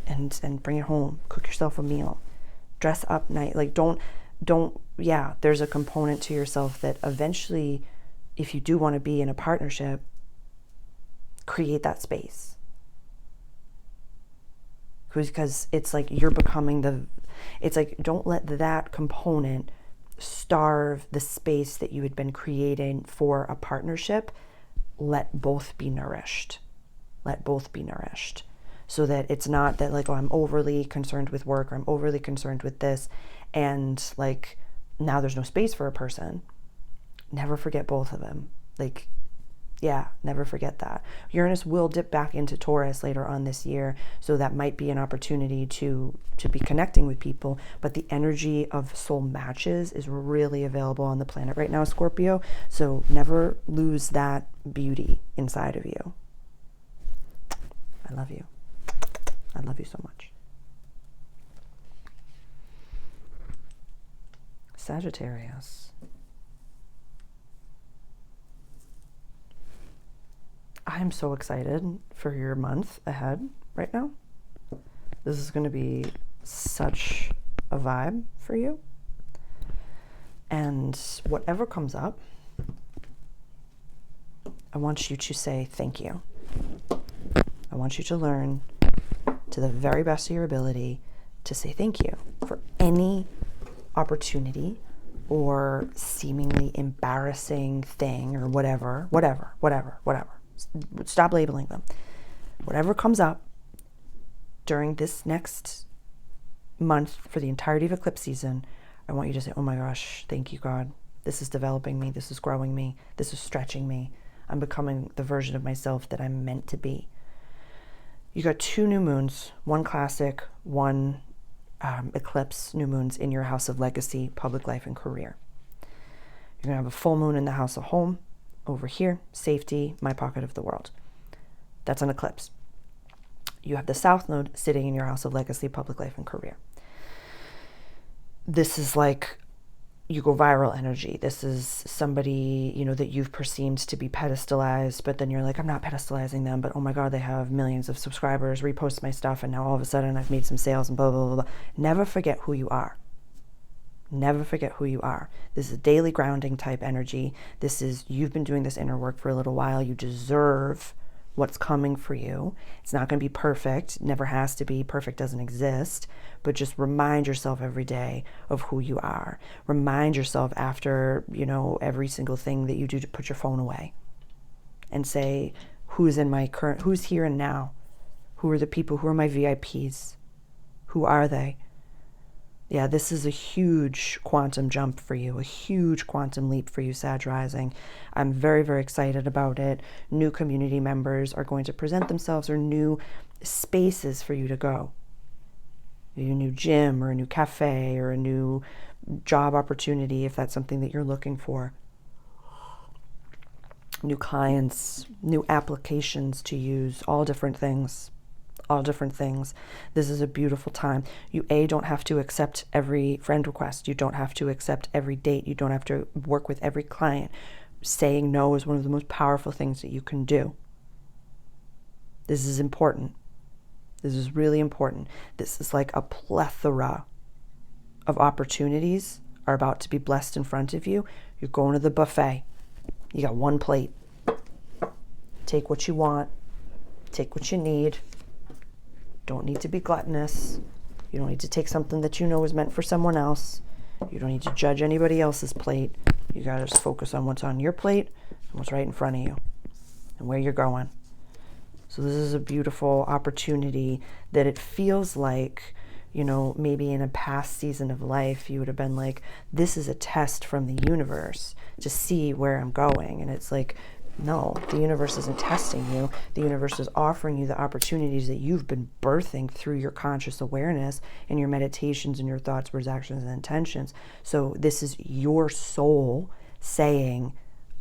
[SPEAKER 1] and bring it home. Cook yourself a meal. Dress up nice. Like, don't, yeah, there's a component to yourself that eventually, if you do want to be in a partnership, create that space. Because it's like you're becoming it's like, don't let that component starve the space that you had been creating for a partnership. Let both be nourished. Let both be nourished. So that it's not that like, oh, I'm overly concerned with work, or I'm overly concerned with this, and like now there's no space for a person. Never forget both of them. Like, yeah, never forget that. Uranus will dip back into Taurus later on this year, so that might be an opportunity to be connecting with people, but the energy of soul matches is really available on the planet right now, Scorpio, so never lose that beauty inside of you. I love you. I love you so much. Sagittarius. I'm so excited for your month ahead right now. This is going to be such a vibe for you. And whatever comes up, I want you to say thank you. I want you to learn to the very best of your ability to say thank you for any opportunity or seemingly embarrassing thing or whatever. Stop labeling them. Whatever comes up during this next month for the entirety of eclipse season, I want you to say, oh my gosh, thank you, God. This is developing me. This is growing me. This is stretching me. I'm becoming the version of myself that I'm meant to be. You got 2 new moons, one classic, one eclipse new moons in your house of legacy, public life, and career. You're going to have a full moon in the house of home. Over here, safety, my pocket of the world. That's an eclipse. You have the South Node sitting in your house of legacy, public life, and career. This is like, you go viral energy. This is somebody, that you've perceived to be pedestalized, but then you're like, I'm not pedestalizing them, but oh my God, they have millions of subscribers, repost my stuff, and now all of a sudden I've made some sales and blah, blah, blah, blah. Never forget who you are. Never forget who you are. This is a daily grounding type energy. This is, you've been doing this inner work for a little while. You deserve what's coming for you. It's not going to be perfect. It never has to be. Perfect doesn't exist. But just remind yourself every day of who you are. Remind yourself after, every single thing that you do to put your phone away. And say, who's here and now? Who are the people? Who are my VIPs? Who are they? Yeah, this is a huge quantum jump for you, a huge quantum leap for you, Sag rising. I'm very, very excited about it. New community members are going to present themselves, or new spaces for you to go. A new gym or a new cafe or a new job opportunity, if that's something that you're looking for. New clients, new applications to use, all different things. This is a beautiful time. You don't have to accept every friend request. You don't have to accept every date. You don't have to work with every client. Saying no is one of the most powerful things that you can do. This is important. This is really important. This is like a plethora of opportunities are about to be blessed in front of you. You're going to the buffet. You got one plate. Take what you want. Take what you need. Don't need to be gluttonous. You don't need to take something that you know is meant for someone else. You don't need to judge anybody else's plate. You got to just focus on what's on your plate and what's right in front of you and where you're going. So this is a beautiful opportunity that it feels like, maybe in a past season of life, you would have been like, this is a test from the universe to see where I'm going. And it's like, no, the universe isn't testing you. The universe is offering you the opportunities that you've been birthing through your conscious awareness and your meditations and your thoughts, words, actions, and intentions. So this is your soul saying,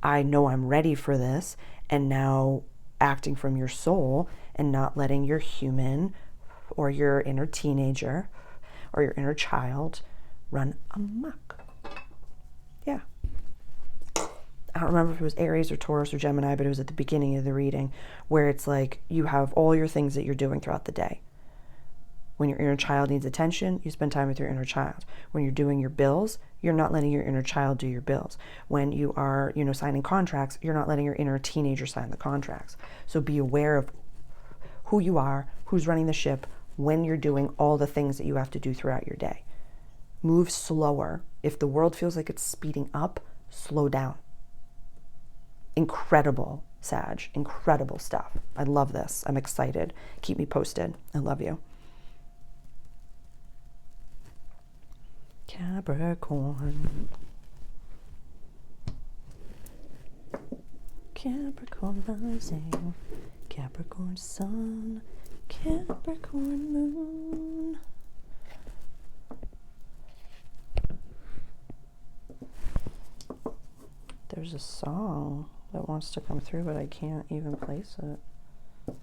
[SPEAKER 1] I know I'm ready for this, and now acting from your soul and not letting your human or your inner teenager or your inner child run amok. Yeah. I don't remember if it was Aries or Taurus or Gemini, but it was at the beginning of the reading where it's like you have all your things that you're doing throughout the day. When your inner child needs attention, you spend time with your inner child. When you're doing your bills, you're not letting your inner child do your bills. When you are, signing contracts, you're not letting your inner teenager sign the contracts. So be aware of who you are, who's running the ship, when you're doing all the things that you have to do throughout your day. Move slower. If the world feels like it's speeding up, slow down. Incredible, Sag. Incredible stuff. I love this. I'm excited. Keep me posted. I love you. Capricorn. Capricorn rising. Capricorn sun. Capricorn moon. There's a song that wants to come through, but I can't even place it.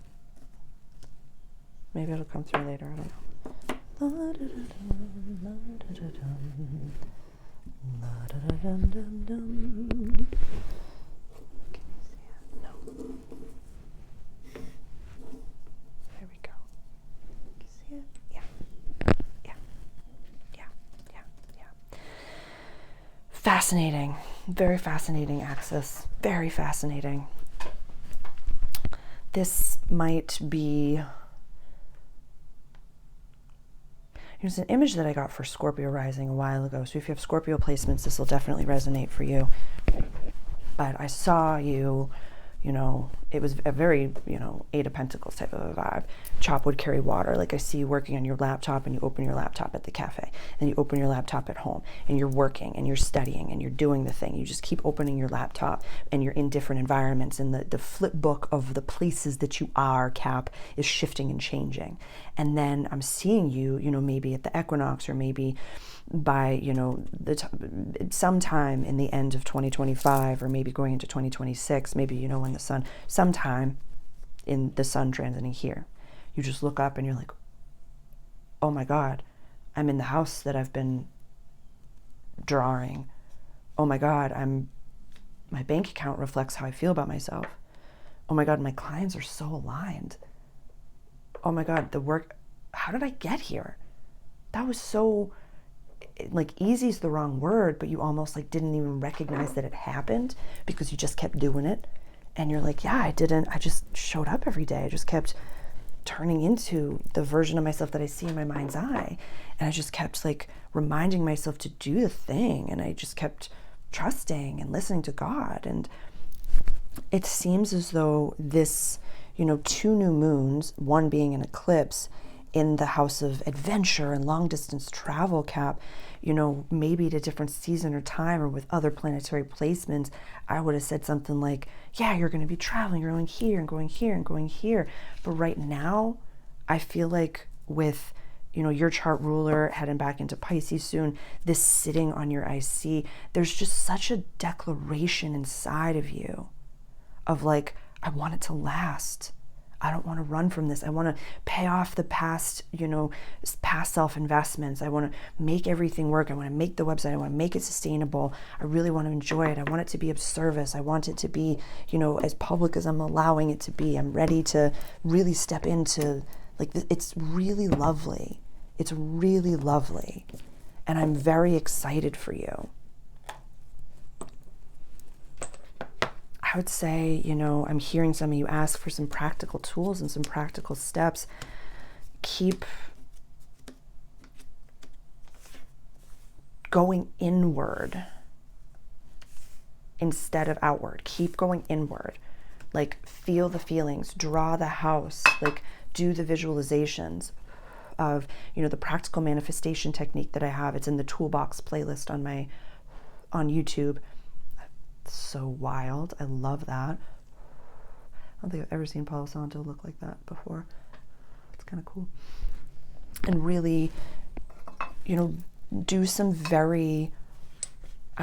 [SPEAKER 1] Maybe it'll come through later. I don't know. Can you see it? No. There we go. Can you see it? Yeah. Fascinating. Very fascinating axis. Very fascinating. This might be... Here's an image that I got for Scorpio rising a while ago. So if you have Scorpio placements, this will definitely resonate for you. But I saw you, it was a very, Eight of Pentacles type of a vibe. Chop would carry water. Like I see you working on your laptop, and you open your laptop at the cafe, and you open your laptop at home, and you're working and you're studying and you're doing the thing. You just keep opening your laptop and you're in different environments, and the flip book of the places that you are, Cap, is shifting and changing. And then I'm seeing you, maybe at the equinox, or maybe by, sometime in the end of 2025, or maybe going into 2026, maybe, when the sun, sometime in the sun transiting here, you just look up and you're like, oh my God, I'm in the house that I've been drawing. Oh my God, my bank account reflects how I feel about myself. Oh my God, my clients are so aligned. Oh my God, the work, how did I get here? That was so, like easy is the wrong word, but you almost like didn't even recognize that it happened because you just kept doing it. And you're like, yeah, I just showed up every day. I just kept turning into the version of myself that I see in my mind's eye. And I just kept like reminding myself to do the thing. And I just kept trusting and listening to God. And it seems as though this, 2 new moons, one being an eclipse in the house of adventure and long distance travel, Cap, maybe at a different season or time or with other planetary placements, I would have said something like, yeah, you're going to be traveling, you're going here and going here and going here. But right now, I feel like with, your chart ruler heading back into Pisces soon, this sitting on your IC, there's just such a declaration inside of you of like, I want it to last. I don't want to run from this. I want to pay off the past, past self-investments. I want to make everything work. I want to make the website. I want to make it sustainable. I really want to enjoy it. I want it to be of service. I want it to be, as public as I'm allowing it to be. I'm ready to really step into, like, it's really lovely. It's really lovely. And I'm very excited for you. I would say, I'm hearing some of you ask for some practical tools and some practical steps. Keep going inward instead of outward. Keep going inward. Like, feel the feelings, draw the house, like, do the visualizations of, the practical manifestation technique that I have. It's in the toolbox playlist on YouTube. So wild. I love that. I don't think I've ever seen Palo Santo look like that before. It's kind of cool. And really, do some I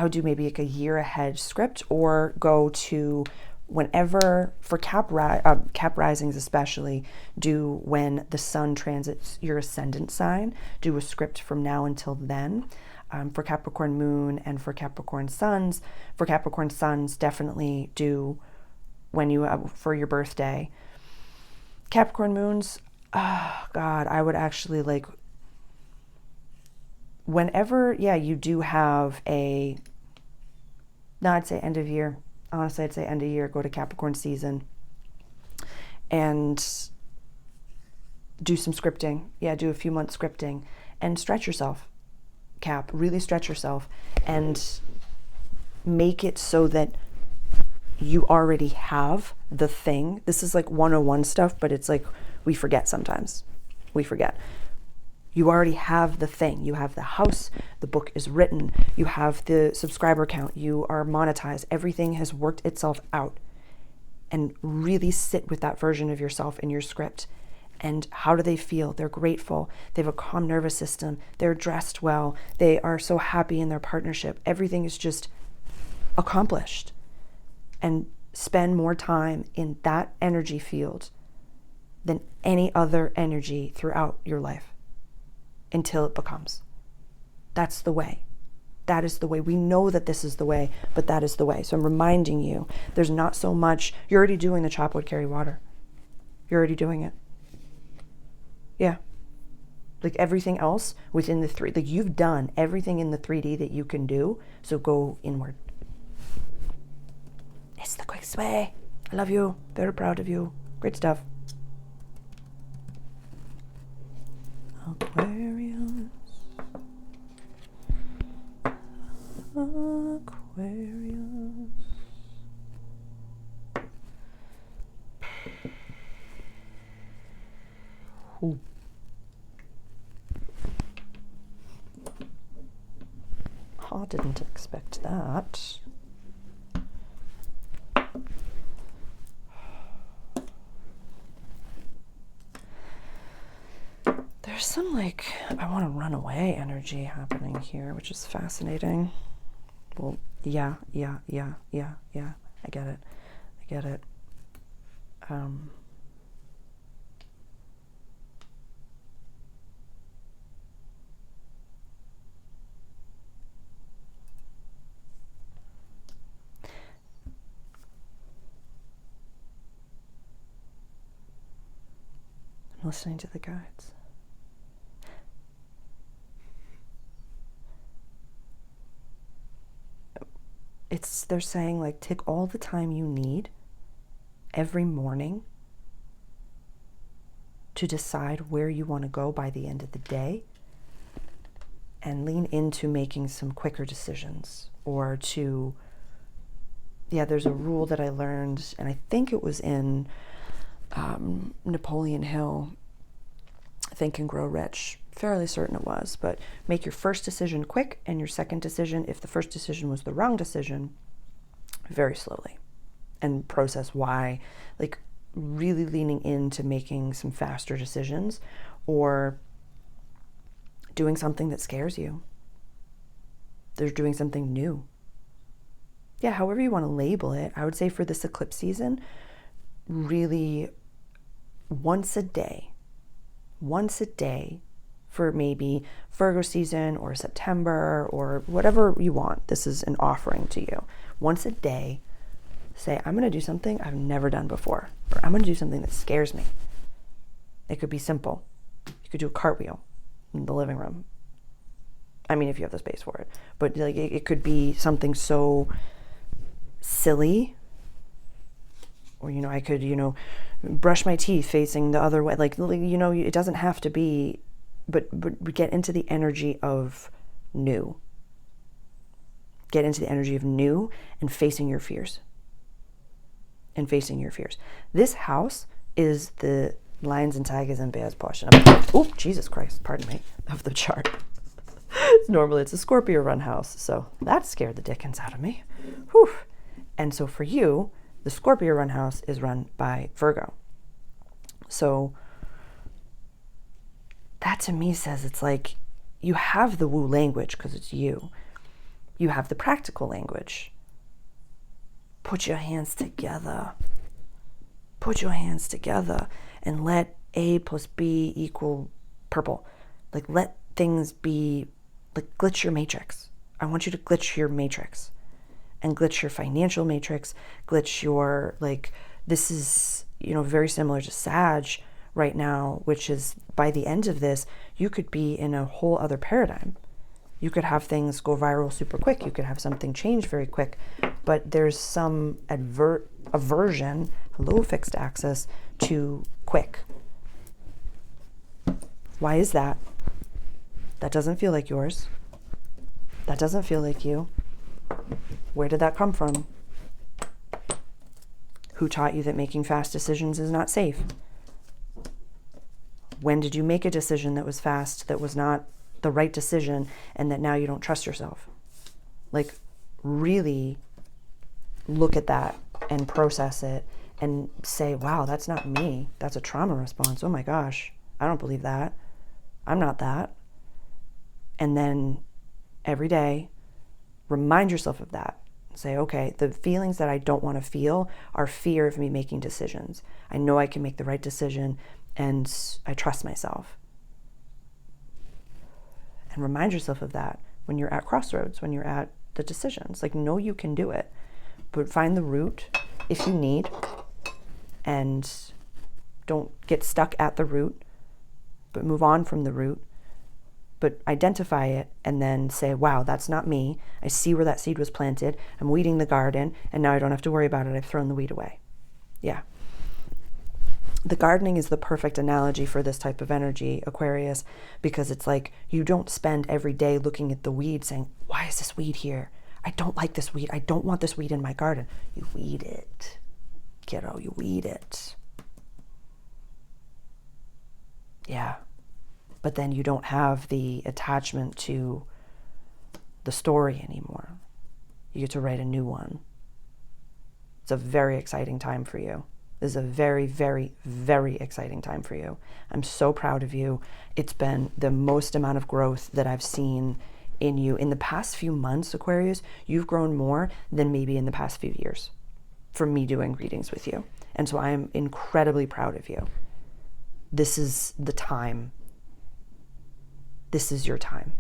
[SPEAKER 1] would do maybe like a year ahead script, or go to whenever, for Cap risings especially, do when the sun transits your ascendant sign, do a script from now until then. For Capricorn moon and for Capricorn suns. For Capricorn suns, definitely do when for your birthday. Capricorn moons, oh God, I would actually like, whenever, you do have I'd say end of year. Honestly, I'd say end of year, go to Capricorn season and do some scripting. Yeah, do a few months scripting and stretch yourself. Cap, really stretch yourself and make it so that you already have the thing. This is like 101 stuff, but it's like we forget sometimes. We forget. You already have the thing. You have the house, the book is written, you have the subscriber count, you are monetized, everything has worked itself out. And really sit with that version of yourself in your script. And how do they feel? They're grateful. They have a calm nervous system. They're dressed well. They are so happy in their partnership. Everything is just accomplished. And spend more time in that energy field than any other energy throughout your life until it becomes. That's the way. That is the way. We know that this is the way, but that is the way. So I'm reminding you, there's not so much. You're already doing the chop wood, carry water. You're already doing it. Yeah. Like everything else within the three, like you've done everything in the 3D that you can do. So go inward. It's the quickest way. I love you. Very proud of you. Great stuff. Aquarius. Aquarius. Ooh. I didn't expect that. There's some like, I want to run away energy happening here, which is fascinating. Well, yeah. I get it. I'm listening to the guides. they're saying like take all the time you need every morning to decide where you want to go by the end of the day, and lean into making some quicker decisions. Or to, there's a rule that I learned, and I think it was in Napoleon Hill, Think and Grow Rich. Fairly certain it was, but make your first decision quick, and your second decision, if the first decision was the wrong decision, very slowly, and process why. Like really leaning into making some faster decisions, or doing something that scares you. They're doing something new. Yeah, however you want to label it. I would say for this eclipse season, really once a day for maybe Virgo season or September or whatever you want. This is an offering to you. Once a day, say, I'm going to do something I've never done before, or I'm going to do something that scares me. It could be simple. You could do a cartwheel in the living room. I mean, if you have the space for it. But like it could be something so silly. Or, I could, brush my teeth facing the other way. Like, it doesn't have to be, but get into the energy of new. Get into the energy of new and facing your fears. This house is the lions and tigers and bears portion of, Jesus Christ, pardon me, of the chart. Normally it's a Scorpio run house, so that scared the dickens out of me. Whew. And so for you, the Scorpio run house is run by Virgo. So that to me says it's like you have the woo language because it's you. You have the practical language. Put your hands together. Put your hands together and let A plus B equal purple. Like let things be, like glitch your matrix. I want you to glitch your matrix and glitch your financial matrix, glitch your, like, this is, very similar to Sag right now, which is by the end of this, you could be in a whole other paradigm. You could have things go viral super quick. You could have something change very quick, but there's some aversion, hello fixed axis, to quick. Why is that? That doesn't feel like yours. That doesn't feel like you. Where did that come from? Who taught you that making fast decisions is not safe? When did you make a decision that was fast, that was not the right decision, and that now you don't trust yourself? Like, really look at that and process it and say, wow, that's not me. That's a trauma response. Oh my gosh, I don't believe that. I'm not that. And then every day, remind yourself of that. Say, okay, the feelings that I don't want to feel are fear of me making decisions. I know I can make the right decision, and I trust myself. And remind yourself of that when you're at crossroads, when you're at the decisions. Like, know you can do it, but find the root if you need, and don't get stuck at the root, but move on from the root. But identify it and then say, wow, that's not me. I see where that seed was planted. I'm weeding the garden, and now I don't have to worry about it. I've thrown the weed away. Yeah. The gardening is the perfect analogy for this type of energy, Aquarius, because it's like you don't spend every day looking at the weed saying, why is this weed here? I don't like this weed. I don't want this weed in my garden. You weed it, kiddo. You weed it. Yeah. But then you don't have the attachment to the story anymore. You get to write a new one. It's a very exciting time for you. This is a very, very, very exciting time for you. I'm so proud of you. It's been the most amount of growth that I've seen in you. In the past few months, Aquarius, you've grown more than maybe in the past few years from me doing readings with you. And so I am incredibly proud of you. This is the time. This is your time.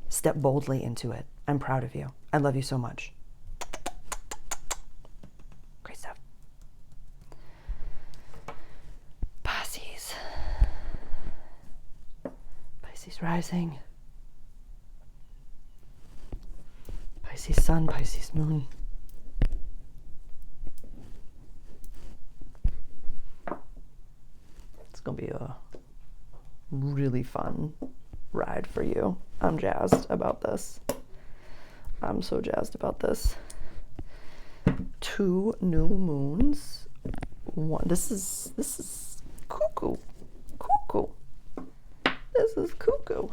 [SPEAKER 1] Step boldly into it. I'm proud of you. I love you so much. Great stuff. Pisces. Pisces rising. Pisces sun, Pisces moon. It's going to be a really fun ride for you. I'm jazzed about this. I'm so jazzed about this. 2 new moons. This is cuckoo. Cuckoo. This is cuckoo.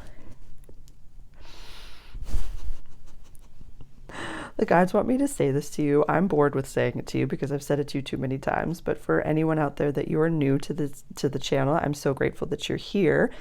[SPEAKER 1] The guides want me to say this to you. I'm bored with saying it to you because I've said it to you too many times. But for anyone out there that you are new to the channel, I'm so grateful that you're here.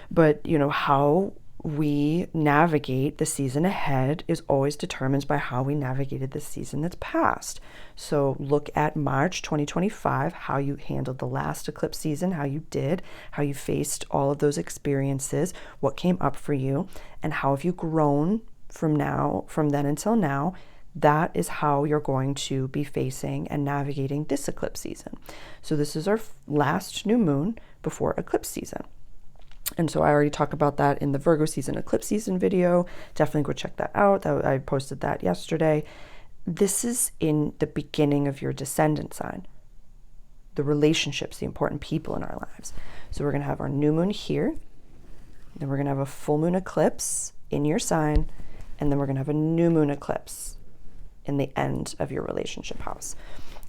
[SPEAKER 1] But you know, how we navigate the season ahead is always determined by how we navigated the season that's passed. So look at March 2025, how you handled the last eclipse season, how you did, how you faced all of those experiences, what came up for you, and how have you grown from then until now. That is how you're going to be facing and navigating this eclipse season. So this is our last new moon before eclipse season. And so I already talked about that in the Virgo season, eclipse season video. Definitely go check that out. I posted that yesterday. This is in the beginning of your descendant sign, the relationships, the important people in our lives. So we're going to have our new moon here. Then we're going to have a full moon eclipse in your sign. And then we're going to have a new moon eclipse in the end of your relationship house.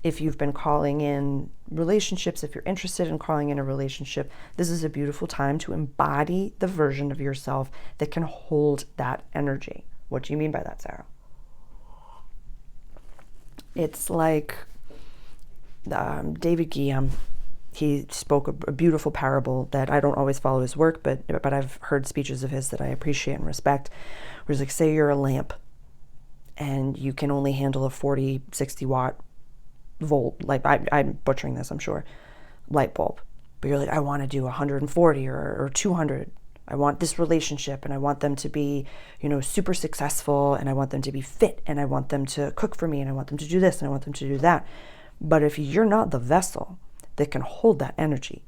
[SPEAKER 1] If you've been calling in relationships, if you're interested in calling in a relationship, this is a beautiful time to embody the version of yourself that can hold that energy. What do you mean by that, Sarah? It's like David Guillaume. He spoke a beautiful parable that I don't always follow his work, but I've heard speeches of his that I appreciate and respect. Where he's like, say you're a lamp and you can only handle a 40, 60 watt volt, like I'm butchering this, I'm sure, light bulb. But you're like, I want to do 140 or 200. I want this relationship and I want them to be, you know, super successful and I want them to be fit and I want them to cook for me and I want them to do this and I want them to do that. But if you're not the vessel that can hold that energy,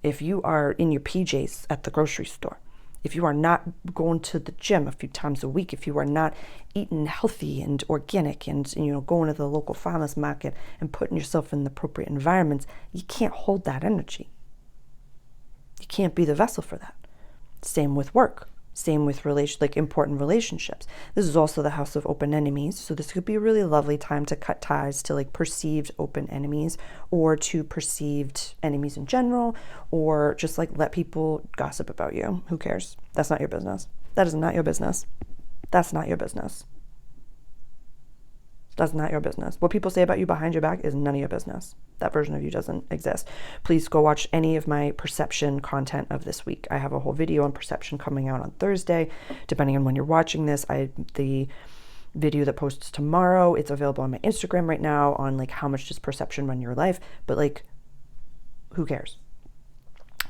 [SPEAKER 1] if you are in your PJs at the grocery store, if you are not going to the gym a few times a week, if you are not eating healthy and organic and, you know, going to the local farmers market and putting yourself in the appropriate environments, you can't hold that energy. You can't be the vessel for that. Same with work. Same with important relationships. This is also the house of open enemies. So this could be a really lovely time to cut ties to like perceived open enemies or to perceived enemies in general, or just like let people gossip about you. Who cares? That's not your business. That is not your business. That's not your business. That's not your business. What people say about you behind your back is none of your business. That version of you doesn't exist. Please go watch any of my perception content of this week. I have a whole video on perception coming out on Thursday. Depending on when you're watching this, the video that posts tomorrow, it's available on my Instagram right now on like how much does perception run your life. But like, who cares?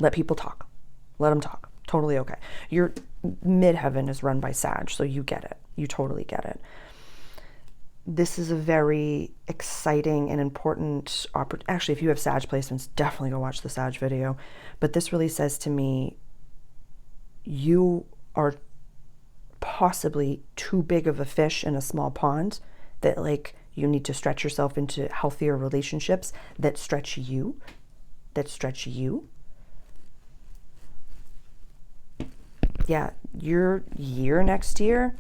[SPEAKER 1] Let people talk. Let them talk. Totally okay. Your midheaven is run by Sag, so you get it. You totally get it. This is a very exciting and important opportunity. Actually, if you have Sag placements, definitely go watch the Sag video. But this really says to me, you are possibly too big of a fish in a small pond, that like you need to stretch yourself into healthier relationships that stretch you. Yeah, your year next year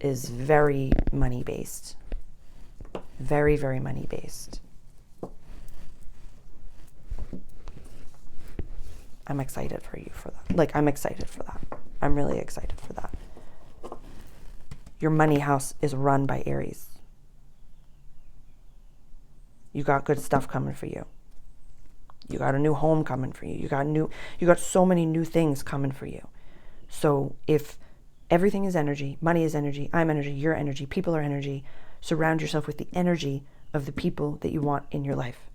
[SPEAKER 1] is very money based. Very, very money based. I'm excited for you for that. Like, I'm excited for that. I'm really excited for that. Your money house is run by Aries. You got good stuff coming for you. You got a new home coming for you. You got so many new things coming for you. So if everything is energy, money is energy, I'm energy, you're energy, people are energy, surround yourself with the energy of the people that you want in your life.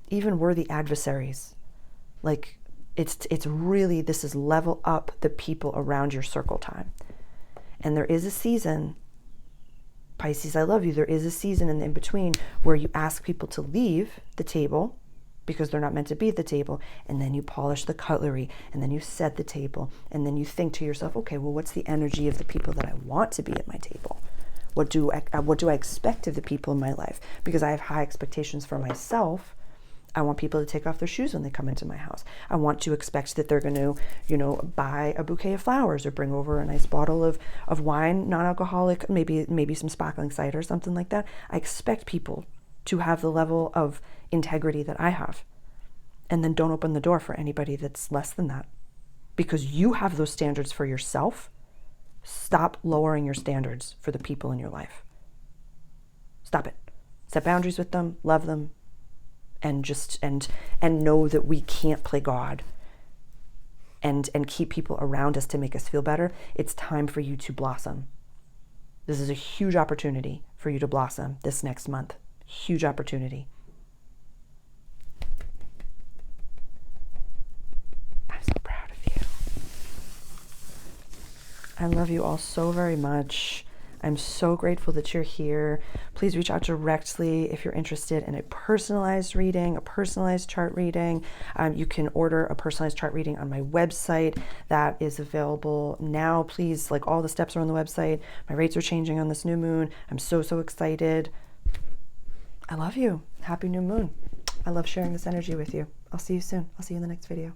[SPEAKER 1] Even worthy adversaries. Like, it's really, this is level up the people around your circle time. And there is a season, Pisces, I love you, there is a season in between where you ask people to leave the table because they're not meant to be at the table. And then you polish the cutlery, and then you set the table, and then you think to yourself, okay, well, what's the energy of the people that I want to be at my table? What do I expect of the people in my life? Because I have high expectations for myself. I want people to take off their shoes when they come into my house. I want to expect that they're going to, buy a bouquet of flowers or bring over a nice bottle of wine, non-alcoholic, maybe some sparkling cider, something like that. I expect people to have the level of integrity that I have. And then don't open the door for anybody that's less than that. Because you have those standards for yourself. Stop lowering your standards for the people in your life. Stop it. Set boundaries with them, love them, and know that we can't play God and keep people around us to make us feel better. It's time for you to blossom. This is a huge opportunity for you to blossom this next month. Huge opportunity. I'm so proud of you. I love you all so very much. I'm so grateful that you're here. Please reach out directly if you're interested in a personalized reading, a personalized chart reading. You can order a personalized chart reading on my website. That is available now. Please, all the steps are on the website. My rates are changing on this new moon. I'm so excited. I love you. Happy new moon. I love sharing this energy with you. I'll see you soon. I'll see you in the next video.